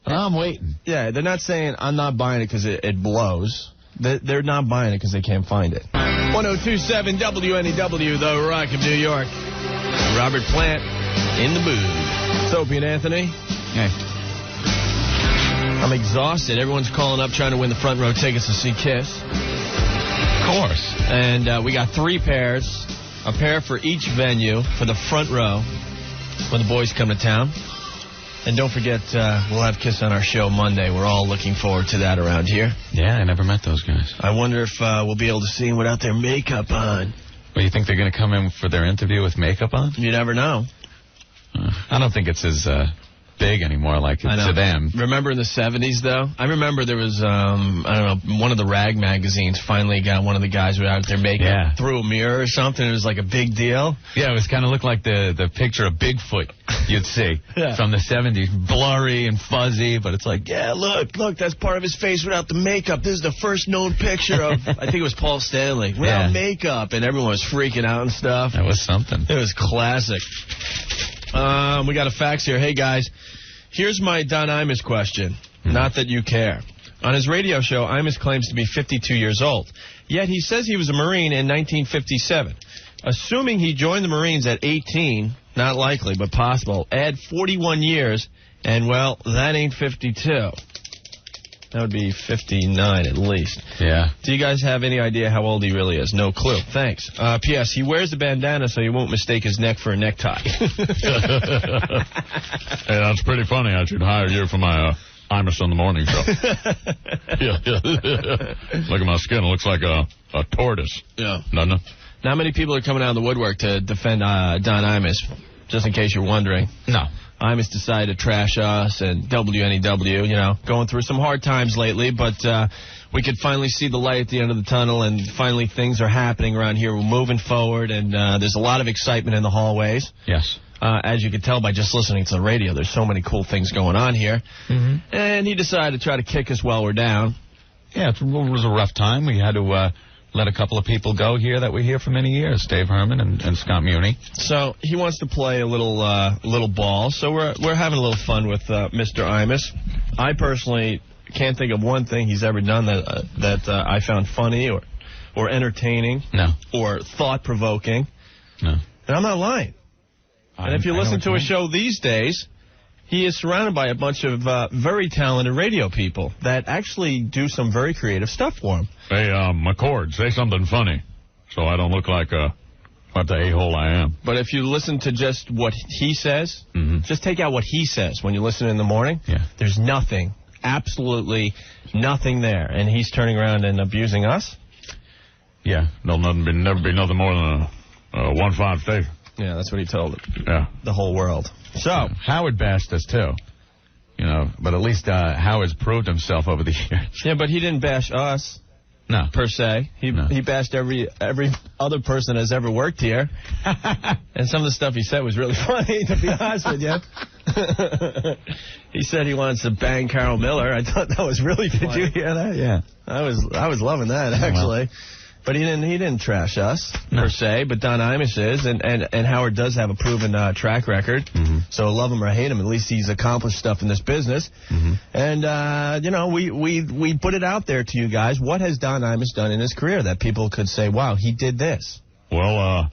I'm waiting. Yeah, they're not saying, I'm not buying it because it blows. They're not buying it because they can't find it. 1027 WNEW, the Rock of New York. Robert Plant in the booth. It's Opie and Anthony. Hey. I'm exhausted. Everyone's calling up trying to win the front row tickets to see Kiss. Of course. And we got 3 pairs, a pair for each venue for the front row when the boys come to town. And don't forget, we'll have Kiss on our show Monday. We're all looking forward to that around here. Yeah, I never met those guys. I wonder if we'll be able to see them without their makeup on. Well, you think they're going to come in for their interview with makeup on? You never know. I don't think it's as big anymore like to them. Remember in the 70s, though? I remember there was, I don't know, one of the rag magazines finally got one of the guys without their makeup through a mirror or something. It was like a big deal. Yeah, it was kind of looked like the picture of Bigfoot you'd see from the 70s. Blurry and fuzzy, but it's like, yeah, look, that's part of his face without the makeup. This is the first known picture of, I think it was Paul Stanley, without makeup, and everyone was freaking out and stuff. That was something. It was classic. We got a fax here. Hey, guys, here's my Don Imus question. Not that you care. On his radio show, Imus claims to be 52 years old. Yet he says he was a Marine in 1957. Assuming he joined the Marines at 18, not likely, but possible, add 41 years, and, well, that ain't 52. That would be 59 at least. Yeah. Do you guys have any idea how old he really is? No clue. Thanks. P.S. He wears a bandana so you won't mistake his neck for a necktie. Hey, that's pretty funny. I should hire you for my Imus in the Morning show. Look at my skin. It looks like a tortoise. Yeah. Doesn't it? Not many people are coming out of the woodwork to defend Don Imus, just in case you're wondering. No. Imus decided to trash us and WNEW, going through some hard times lately, but we could finally see the light at the end of the tunnel, and finally things are happening around here. We're moving forward, and there's a lot of excitement in the hallways. Yes. As you can tell by just listening to the radio, there's so many cool things going on here. Mm-hmm. And he decided to try to kick us while we're down. Yeah, it was a rough time. We had to let a couple of people go here that were here for many years, Dave Herman and Scott Muni. So he wants to play a little ball. So we're having a little fun with Mr. Imus. I personally can't think of one thing he's ever done that I found funny or entertaining. No. Or thought-provoking. No. And I'm not lying. And if you listen to a show these days, he is surrounded by a bunch of very talented radio people that actually do some very creative stuff for him. Hey, McCord, say something funny so I don't look like what the a-hole I am. But if you listen to just what he says, just take out what he says when you listen in the morning, there's nothing, absolutely nothing there. And he's turning around and abusing us? Yeah, there'll never be nothing more than a 1-5 station. Yeah, that's what he told Yeah. the whole world. So Howard bashed us, too. You know, but at least Howard's proved himself over the years. Yeah, but he didn't bash us. No. Per se. He bashed every other person that's ever worked here. And some of the stuff he said was really funny, to be honest with you. He said he wants to bang Carol Miller. I thought that was really funny. Did you hear that? Yeah. I was loving that, actually. But he didn't trash us, per se, but Don Imus is, and Howard does have a proven track record. So love him or hate him, at least he's accomplished stuff in this business. And, you know, we put it out there to you guys. What has Don Imus done in his career that people could say, wow, he did this? Well,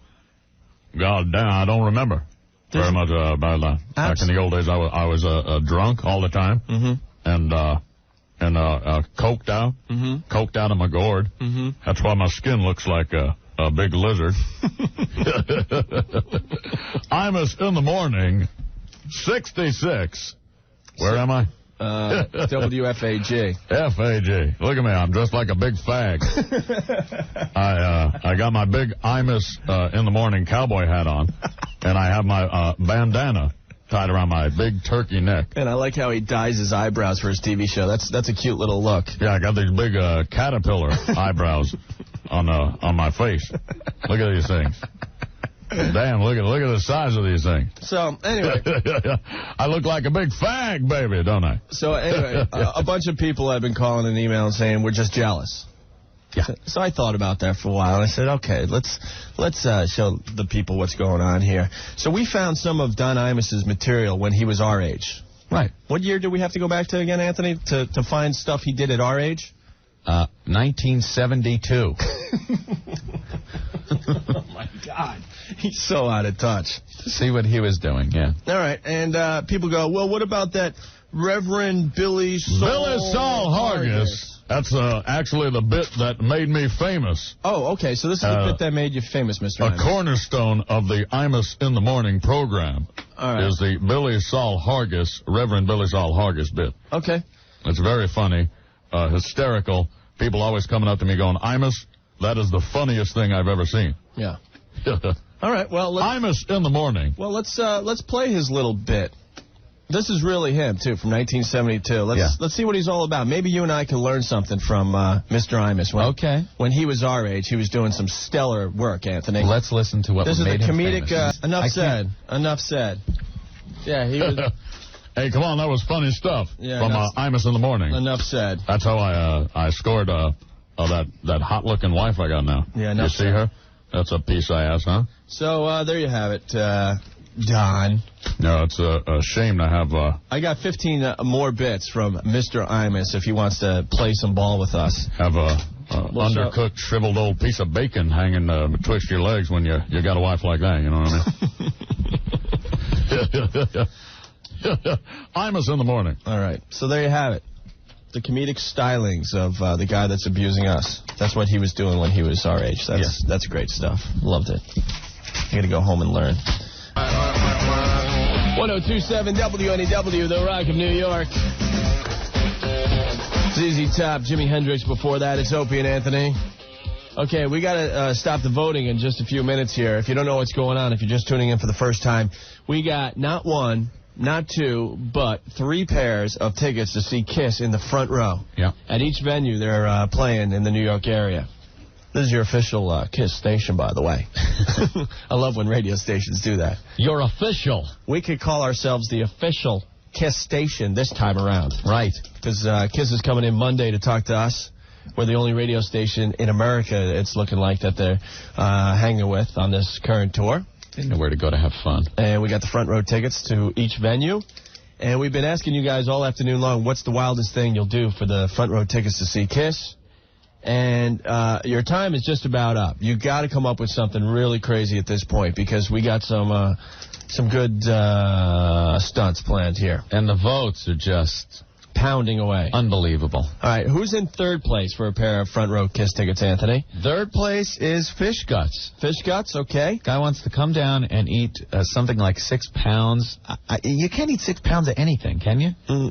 God damn, I don't remember very much about that. Back in the old days, I was drunk all the time, and coked out, coked out of my gourd. That's why my skin looks like a big lizard. Imus in the morning, 66. Where am I? WFAG. FAG. Look at me, I'm dressed like a big fag. I got my big Imus in the morning cowboy hat on, and I have my bandana tied around my big turkey neck. And I like how he dyes his eyebrows for his TV show. That's a cute little look. Yeah, I got these big caterpillar eyebrows on my face. Look at these things. Damn, look at the size of these things. So, anyway. I look like a big fag, baby, don't I? So, anyway, a bunch of people have been calling an email and saying we're just jealous. Yeah. So I thought about that for a while, and I said, okay, let's show the people what's going on here. So we found some of Don Imus's material when he was our age. Right. What year do we have to go back to again, Anthony, to find stuff he did at our age? 1972. Oh, my God. He's so out of touch. To see what he was doing, yeah. All right, and people go, well, what about that Reverend Billy Saul Hargis? That's actually the bit that made me famous. Oh, okay, so this is the bit that made you famous, Mr. A Imus. cornerstone of the Imus in the Morning program is the Reverend Billy Saul Hargis bit. Okay. It's very funny, hysterical. People always coming up to me going, Imus, that is the funniest thing I've ever seen. Yeah. All right, well, Imus in the Morning. Well, let's play his little bit. This is really him, too, from 1972. Let's see what he's all about. Maybe you and I can learn something from Mr. Imus. When he was our age, he was doing some stellar work, Anthony. Let's listen to what this made is the him comedic. famous. Enough said. Yeah, he was. Hey, come on, that was funny stuff from Imus in the Morning. Enough said. That's how I scored that hot-looking wife I got now. Yeah, you see her? That's a piece of ass, huh? So there you have it, Don. No, it's a shame to have... I got 15 more bits from Mr. Imus if he wants to play some ball with us. Have a undercooked, shriveled old piece of bacon hanging betwixt your legs when you got a wife like that, you know what I mean? Imus in the Morning. All right, so there you have it. The comedic stylings of the guy that's abusing us. That's what he was doing when he was our age. That's great stuff. Loved it. I got to go home and learn. 1027 WNEW, The Rock of New York. ZZ Top, Jimi Hendrix before that. It's Opie and Anthony. Okay, we got to stop the voting in just a few minutes here. If you don't know what's going on, if you're just tuning in for the first time, we got not one, not two, but 3 pairs of tickets to see Kiss in the front row. Yeah. At each venue they're playing in the New York area. This is your official Kiss station, by the way. I love when radio stations do that. You're official. We could call ourselves the official Kiss station this time around. Right. Because Kiss is coming in Monday to talk to us. We're the only radio station in America, it's looking like, that they're hanging with on this current tour. Didn't know where to go to have fun. And we got the front row tickets to each venue. And we've been asking you guys all afternoon long, what's the wildest thing you'll do for the front row tickets to see Kiss? And your time is just about up. You got to come up with something really crazy at this point because we got some good stunts planned here. And the votes are just pounding away. Unbelievable. All right, who's in third place for a pair of front row Kiss tickets, Anthony? Third place is Fish Guts. Fish Guts, okay. Guy wants to come down and eat something like 6 pounds. You can't eat 6 pounds of anything, can you? You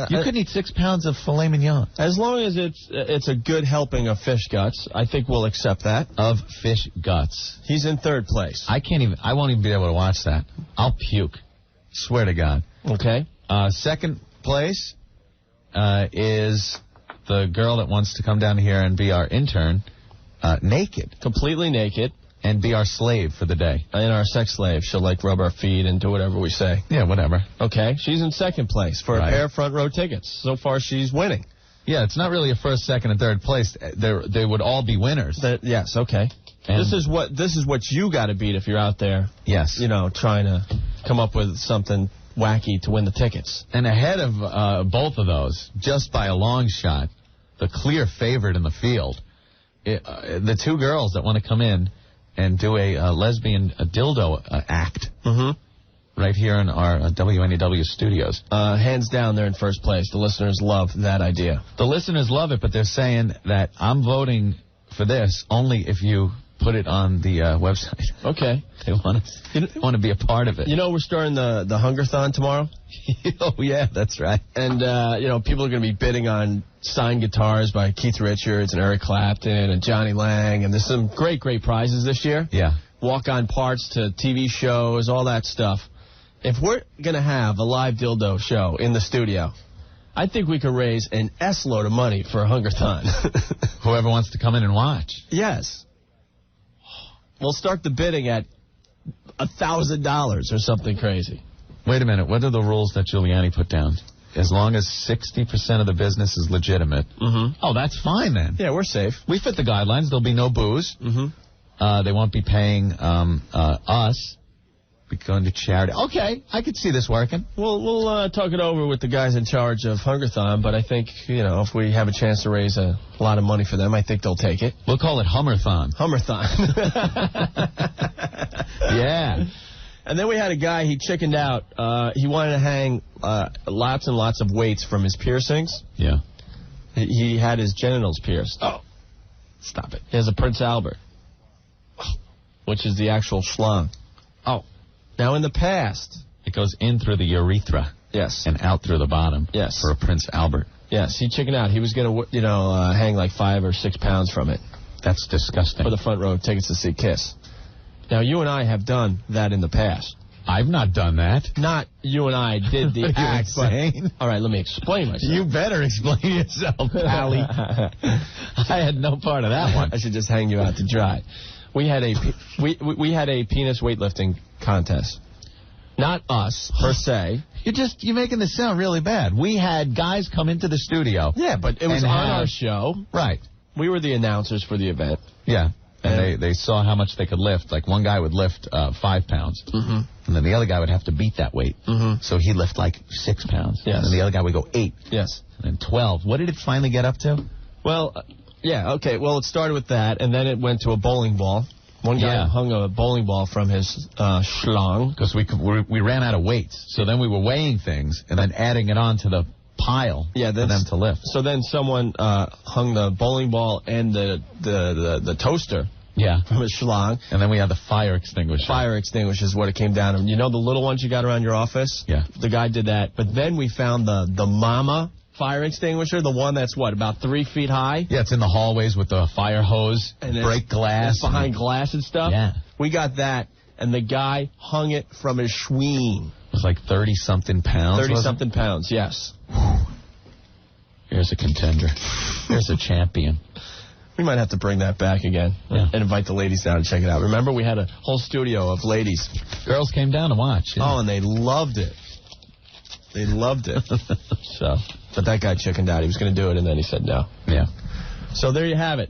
couldn't eat 6 pounds of filet mignon. As long as it's a good helping of Fish Guts, I think we'll accept that. Of Fish Guts. He's in third place. I won't even be able to watch that. I'll puke. Swear to God. Okay. Second place is the girl that wants to come down here and be our intern, naked. Completely naked. And be our slave for the day. And our sex slave. She'll, rub our feet and do whatever we say. Yeah, whatever. Okay. She's in second place for a pair of front row tickets. So far, she's winning. Yeah, it's not really a first, second, and third place. They would all be winners. Yes, okay. And this is what you got to beat if you're out there. Yes. Trying to come up with something wacky to win the tickets. And ahead of both of those, just by a long shot, the clear favorite in the field, the two girls that want to come in and do a lesbian dildo act right here in our WNEW studios. Hands down, they're in first place. The listeners love that idea. The listeners love it, but they're saying that I'm voting for this only if you put it on the website. Okay. They want to be a part of it. We're starting the Hungerthon tomorrow. Oh, yeah, that's right. And, people are going to be bidding on signed guitars by Keith Richards and Eric Clapton and Johnny Lang. And there's some great, great prizes this year. Yeah. Walk-on parts to TV shows, all that stuff. If we're going to have a live dildo show in the studio, I think we could raise an S-load of money for a Hungerthon. Whoever wants to come in and watch. Yes. We'll start the bidding at $1,000 or something crazy. Wait a minute. What are the rules that Giuliani put down? As long as 60% of the business is legitimate. Mm-hmm. Oh, that's fine then. Yeah, we're safe. We fit the guidelines. There'll be no booze. Mm-hmm. They won't be paying us. We're going to charity. Okay, I could see this working. We'll talk it over with the guys in charge of Hungerthon, but I think, if we have a chance to raise a lot of money for them, I think they'll take it. We'll call it Hummerthon. Hummerthon. Yeah. And then we had a guy, he chickened out. He wanted to hang lots and lots of weights from his piercings. Yeah. He had his genitals pierced. Oh. Stop it. He has a Prince Albert, which is the actual schlong. Oh. Now, in the past... It goes in through the urethra. Yes. And out through the bottom. Yes. For a Prince Albert. Yes, he chickened out. He was going to, hang like 5 or 6 pounds from it. That's disgusting. For the front row tickets to see Kiss. Now, you and I have done that in the past. I've not done that. Not you and I did the act, but... All right, let me explain myself. You better explain yourself, Pally. I had no part of that one. I should just hang you out to dry. We had a penis weightlifting contest. Not us, per se. You're making this sound really bad. We had guys come into the studio. Yeah, but it was on our show. Right. We were the announcers for the event. Yeah. And they saw how much they could lift. Like, one guy would lift 5 pounds. Mm-hmm. And then the other guy would have to beat that weight. Mm-hmm. So he'd lift like 6 pounds. Yes. And then the other guy would go 8. Yes. And then 12. What did it finally get up to? Well, yeah, okay. Well, it started with that, and then it went to a bowling ball. One guy hung a bowling ball from his schlong. Because we ran out of weights. So then we were weighing things and then adding it on to the pile for them to lift. So then someone hung the bowling ball and the toaster from his schlong. And then we had the fire extinguisher. Fire extinguisher is what it came down to. You know the little ones you got around your office? Yeah. The guy did that. But then we found the mama fire extinguisher, the one that's, about 3 feet high? Yeah, it's in the hallways with the fire hose, and break glass. It's behind glass and stuff? Yeah. We got that, and the guy hung it from his schween. It was like 30-something pounds. 30-something pounds, yes. Here's a contender. Here's a champion. We might have to bring that back again and invite the ladies down to check it out. Remember, we had a whole studio of ladies. Girls came down to watch. Yeah. Oh, and they loved it. They loved it. So, but that guy chickened out. He was going to do it, and then he said no. Yeah. So there you have it.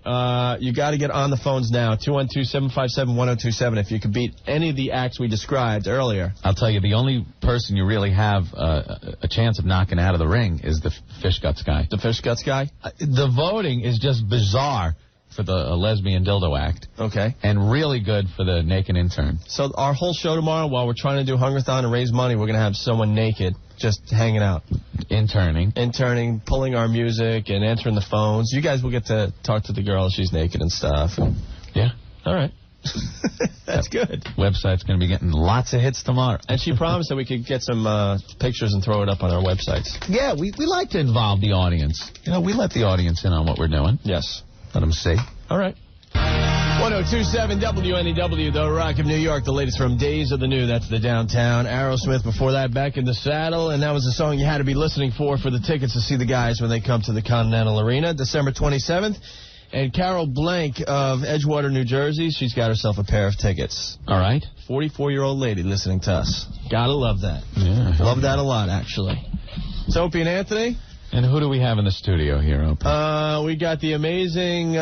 You got to get on the phones now. 212-757-1027 if you could beat any of the acts we described earlier. I'll tell you, the only person you really have a chance of knocking out of the ring is the fish guts guy. The fish guts guy? The voting is just bizarre for the lesbian dildo act. Okay. And really good for the naked intern. So our whole show tomorrow, while we're trying to do Hungerthon and raise money, we're going to have someone naked just hanging out. Interning, pulling our music and answering the phones. You guys will get to talk to the girl. She's naked and stuff. Yeah. All right. That's good. Website's going to be getting lots of hits tomorrow. And she promised that we could get some pictures and throw it up on our websites. Yeah, we like to involve the audience. You know, we let the audience in on what we're doing. Yes. Let them see. All right. 1027 WNEW, The Rock of New York, the latest from Days of the New. That's the downtown. Aerosmith before that, Back in the Saddle. And that was the song you had to be listening for the tickets to see the guys when they come to the Continental Arena, December 27th. And Carol Blank of Edgewater, New Jersey, she's got herself a pair of tickets. All right. 44-year-old lady listening to us. Gotta love that. Yeah. Love that a lot, actually. It's Opie and Anthony. And who do we have in the studio here, Opie? We got the amazing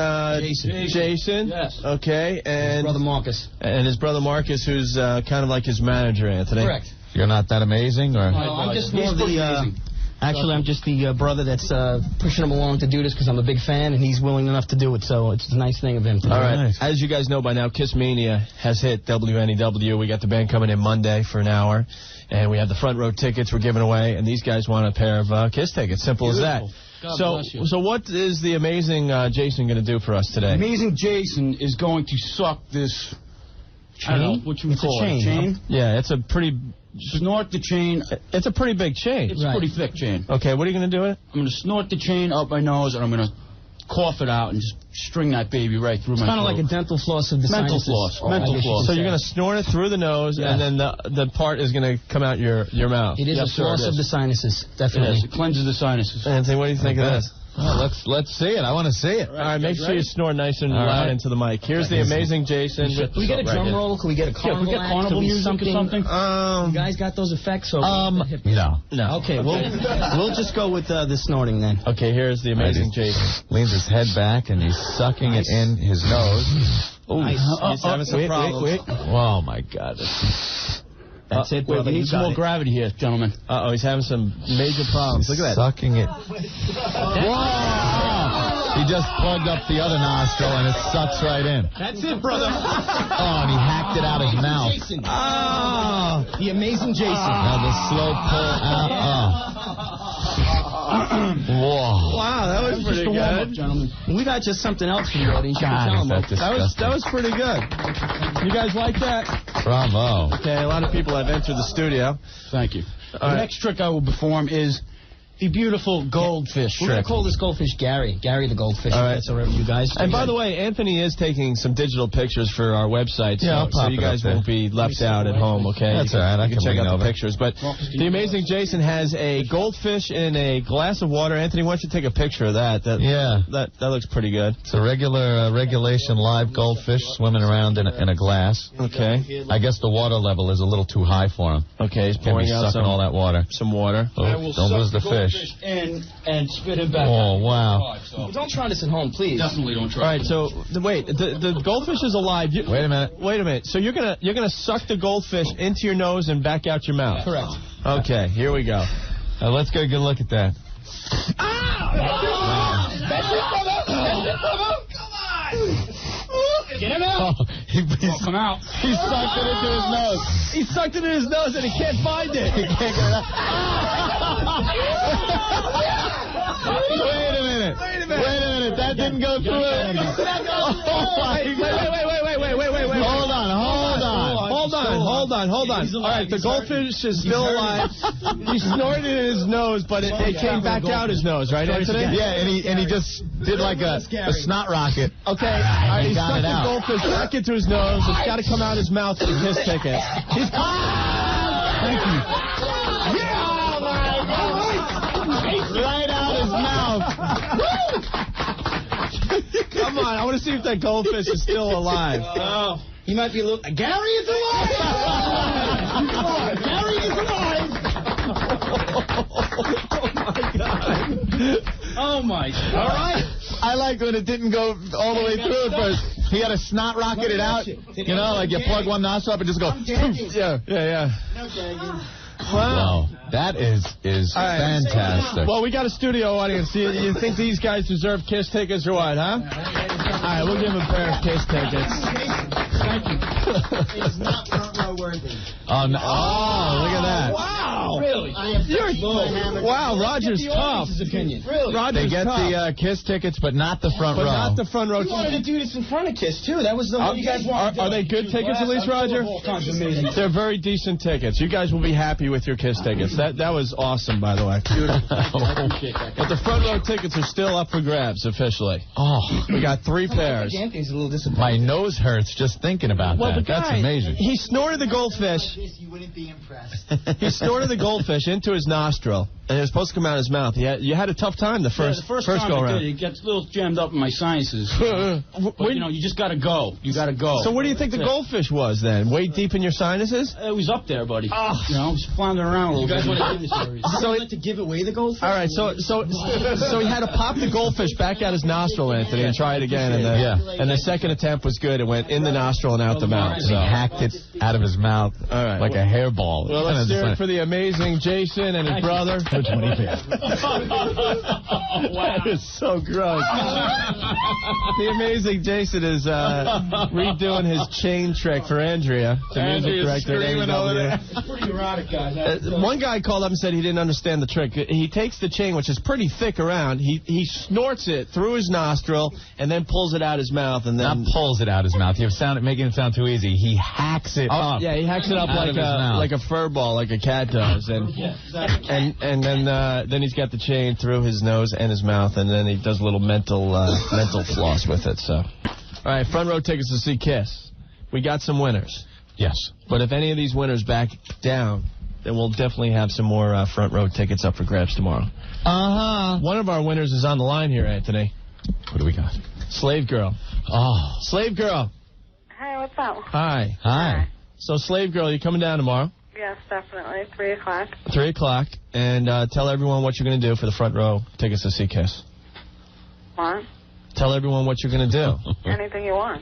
Jason. Yes. Okay. And his brother Marcus. And his brother Marcus, who's kind of like his manager, Anthony. Correct. You're not that amazing, or? No, I'm just more of the... Actually, I'm just the brother that's pushing him along to do this because I'm a big fan, and he's willing enough to do it, so it's a nice thing of him to do. All right. Nice. As you guys know by now, Kiss Mania has hit WNEW. We got the band coming in Monday for an hour, and we have the front row tickets we're giving away, and these guys want a pair of Kiss tickets. Simple as that. God bless you. So what is the amazing Jason going to do for us today? Amazing Jason is going to suck this chain. I don't know what you would call it. Chain? Yeah, it's a pretty... Snort the chain. It's a pretty big chain. It's a pretty thick chain. Okay, what are you going to do with it? I'm going to snort the chain up my nose, and I'm going to cough it out and just string that baby right through my throat. It's kind of like a dental floss of the sinuses. Mental floss. So you're going to snort it through the nose, and then the part is going to come out your mouth. It is a floss of the sinuses, definitely. It cleanses the sinuses. Anthony, what do you think of this? Oh, let's see it. I want to see it. All right, make sure you snore nice and loud into the mic. Here's the amazing Jason. Can we get a drum roll? Can we get a carnival music or something? You guys got those effects? No. Okay, we'll just go with the snorting then. Okay, here's the amazing Jason. Leans his head back and he's sucking it in his nose. Oh, he's having some problems. Wait. Oh my God. That's it, brother. We need some more gravity here, gentlemen. Uh-oh, he's having some major problems. Look at that. Sucking it. Whoa! He just plugged up the other nostril and it sucks right in. That's it, brother. Oh, and he hacked it out his mouth. Jason. Oh, the amazing Jason. Now the slow pull out. Whoa. Wow, that was pretty good. Gentlemen. We got just something else for the audience. That was pretty good. You guys like that? Bravo. Okay, a lot of people have entered the studio. Thank you. The next trick I will perform is the beautiful goldfish trick. We're going to call this goldfish Gary. Gary the goldfish. All right. That's all right with you guys. And by the way, Anthony is taking some digital pictures for our website, so you guys won't be left out at home, okay? That's all right. You can check out the pictures. But the amazing Jason has a goldfish in a glass of water. Anthony, why don't you take a picture of that? That looks pretty good. It's a regular regulation live goldfish swimming around in a glass. Okay. I guess the water level is a little too high for him. Okay, he's Can't be pouring out sucking all that water. Some water. Oh, don't lose the fish. In and spit him back. Oh, wow. Well, don't try this at home, please. Definitely don't try. All right, so wait, the goldfish is alive. Wait a minute. Wait a minute. So you're gonna suck the goldfish into your nose and back out your mouth. Correct. Okay, here we go. Let's get a good look at that. That's it, brother. Come on. Get him out. Oh, come out. He sucked it into his nose. He sucked it in his nose and he can't find it. He can't get it out. Wait a minute. That didn't go through. Wait. Hold on. All right, the goldfish is still alive. He snorted in his nose, but it came back out his nose, right, Anthony? Yeah, and he just did like a snot rocket. Okay, all right, he sucked the goldfish back into his nose. It's got to come out his mouth for the Kiss ticket. He's Thank you. Yeah, right out his mouth. Come on, I want to see if that goldfish is still alive. Oh. He might be a little... Gary is alive! Gary is alive! Oh, my God. Oh, my God. All right. I like when it didn't go all the way through at first. He had to snot rocket it out. You know, like you plug one nostril up and just go. Yeah. Wow. That is fantastic. Well, we got a studio audience. You think these guys deserve Kiss tickets or what, huh? All right, we'll give them a pair of Kiss tickets. Thank you. It's not front row worthy. Oh, look at that. Wow. Really? Wow, Roger's tough. Really? Roger's They get tough. the Kiss tickets, but not the front row. But not the front row. You wanted to do this in front of Kiss, too. That was the one you guys wanted to do. Are they good tickets at least, Roger? They're very decent tickets. You guys will be happy with your Kiss tickets. That was awesome, by the way. But the front row tickets are still up for grabs officially. Oh, we got 3 pairs. Anthony's a little disappointed. My nose hurts just thinking about that. That's amazing. He snorted the goldfish. You wouldn't be impressed. He snorted the goldfish into his nostril, and it was supposed to come out of his mouth. You had a tough time the first time go around. it gets a little jammed up in my sinuses. But, you just got to go. You got to go. So what do you think the goldfish was then? Way deep in your sinuses? It was up there, buddy. Just floundering around a little bit. You guys want to give this So to give away the goldfish? All right, so he had to pop the goldfish back out his nostril, Anthony, and try it again. And the second attempt was good. It went in the nostril and out the mouth. He hacked it out of his mouth like a hairball. Well, let's hear it for the amazing Jason and his brother. Coach 25. That is so gross. The amazing Jason is redoing his chain trick for Andrea, the music director at AEW. It's pretty erotic, guys. One guy called up and said he didn't understand the trick. He takes the chain, which is pretty thick around, he snorts it through his nostril and then pulls it out his mouth. And then Not pulls it out his mouth. You're making it sound too easy. He hacks it up. Yeah, he hacks it up like a fur ball, like a cat does. And then he's got the chain through his nose and his mouth, and then he does a little mental floss with it. So, all right, front row tickets to see Kiss. We got some winners. Yes. But if any of these winners back down, then we'll definitely have some more front row tickets up for grabs tomorrow. One of our winners is on the line here, Anthony. What do we got? Slave Girl. Oh. Slave Girl. Hey, what's up? Hi. So, Slave Girl, you coming down tomorrow? Yes, definitely. 3 o'clock. 3 o'clock. And tell everyone what you're going to do for the front row tickets to see Kiss. What? Tell everyone what you're going to do. Anything you want.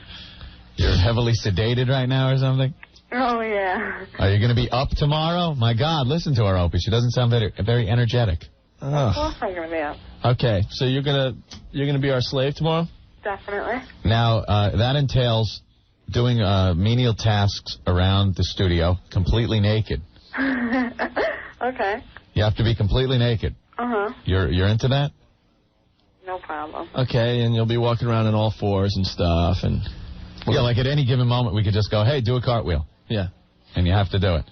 You're heavily sedated right now or something? Oh, yeah. Are you going to be up tomorrow? My God, listen to her, Opie. She doesn't sound very energetic. Of course I'm going to be up. Okay, so you're gonna be our slave tomorrow? Definitely. Now, that entails doing menial tasks around the studio completely naked. Okay. You have to be completely naked. Uh-huh. You're into that? No problem. Okay, and you'll be walking around on all fours and stuff. And yeah, like at any given moment we could just go, hey, do a cartwheel. Yeah. And you have to do it.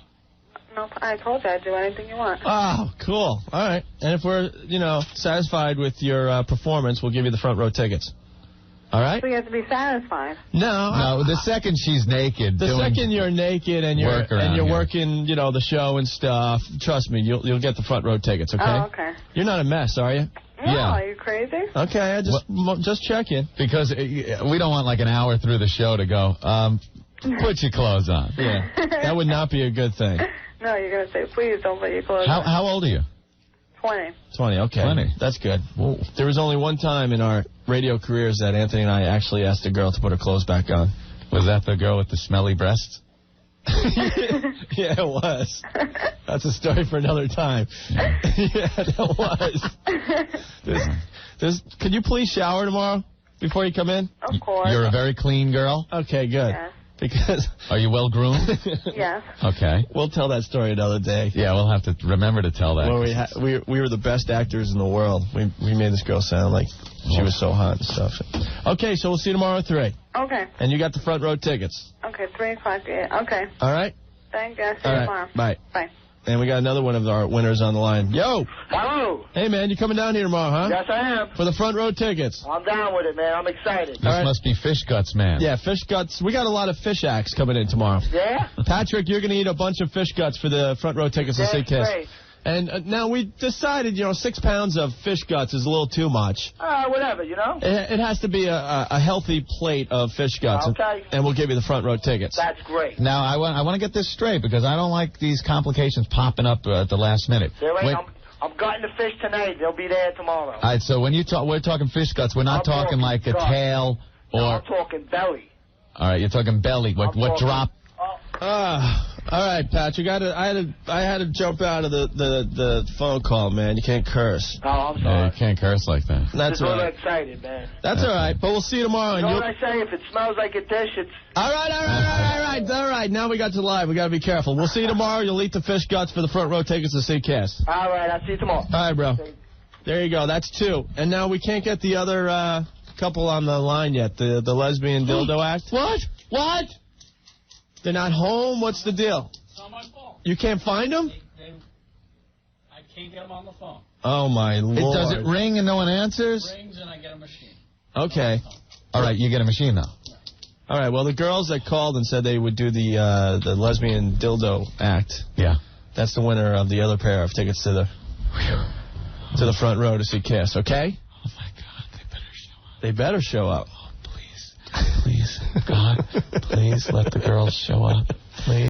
No, I told you I'd do anything you want. Oh, cool. All right. And if we're, satisfied with your performance, we'll give you the front row tickets. All right? So you have to be satisfied. No, the second she's naked. The second you're naked and you're working, the show and stuff, trust me, you'll get the front row tickets, okay? Oh, okay. You're not a mess, are you? No, are you crazy? Okay, just checking. Because we don't want like an hour through the show to go, put your clothes on. Yeah, that would not be a good thing. No, you're going to say, please don't put your clothes on. How old are you? 20. 20, okay. 20. That's good. Whoa. There was only one time in our radio careers that Anthony and I actually asked a girl to put her clothes back on. Was that the girl with the smelly breasts? Yeah, it was. That's a story for another time. Yeah, that was. Could you please shower tomorrow before you come in? Of course. You're a very clean girl? Okay, good. Yes. Because are you well groomed? Yes. Okay. We'll tell that story another day. Yeah, we'll have to remember to tell that. Well, we were the best actors in the world. We made this girl sound like she was so hot and stuff. Okay, so we'll see you tomorrow at 3. Okay. And you got the front row tickets. Okay, 3 o'clock. Yeah. Okay. All right? Thank you. See you All right. tomorrow. Bye. Bye. And we got another one of our winners on the line. Yo! Hello. Hey, man, you coming down here tomorrow, huh? Yes, I am. For the front row tickets. I'm down with it, man. I'm excited. This must be Fish Guts, man. Yeah, Fish Guts. We got a lot of fish acts coming in tomorrow. Yeah? Patrick, you're going to eat a bunch of Fish Guts for the front row tickets to see Kiss. Great. And now we decided, 6 pounds of fish guts is a little too much. Whatever, It has to be a healthy plate of fish guts. Okay. And we'll give you the front row tickets. That's great. Now, I want to get this straight because I don't like these complications popping up at the last minute. There ain't, I'm gutting the fish tonight. They'll be there tomorrow. All right, so when we're talking fish guts, we're not talking like a guts. tail or... No, I'm talking belly. All right, you're talking belly. What drop? All right, Patrick. I had to jump out of the phone call, man. You can't curse. Oh, I'm Yeah, sorry. you can't curse like that. That's Just a all little right. excited, man. That's all right, but we'll see you tomorrow. You know what I say? If it smells like a dish, it's... All right. Now we got to live. We got to be careful. We'll see you tomorrow. You'll eat the fish guts for the front row tickets to see Cass. All right, I'll see you tomorrow. All right, bro. There you go. That's 2. And now we can't get the other couple on the line yet, the lesbian dildo act. What? They're not home? What's the deal? It's not my fault. You can't find them? I can't get them on the phone. Oh, my Lord. Does it ring and no one answers? It rings and I get a machine. Okay. All right, you get a machine, though. All right, well, the girls that called and said they would do the lesbian dildo act. Yeah. That's the winner of the other pair of tickets to the front row to see Cass, okay? Oh, my God, they better show up. They better show up. Oh, please, God, please let the girls show up. Please.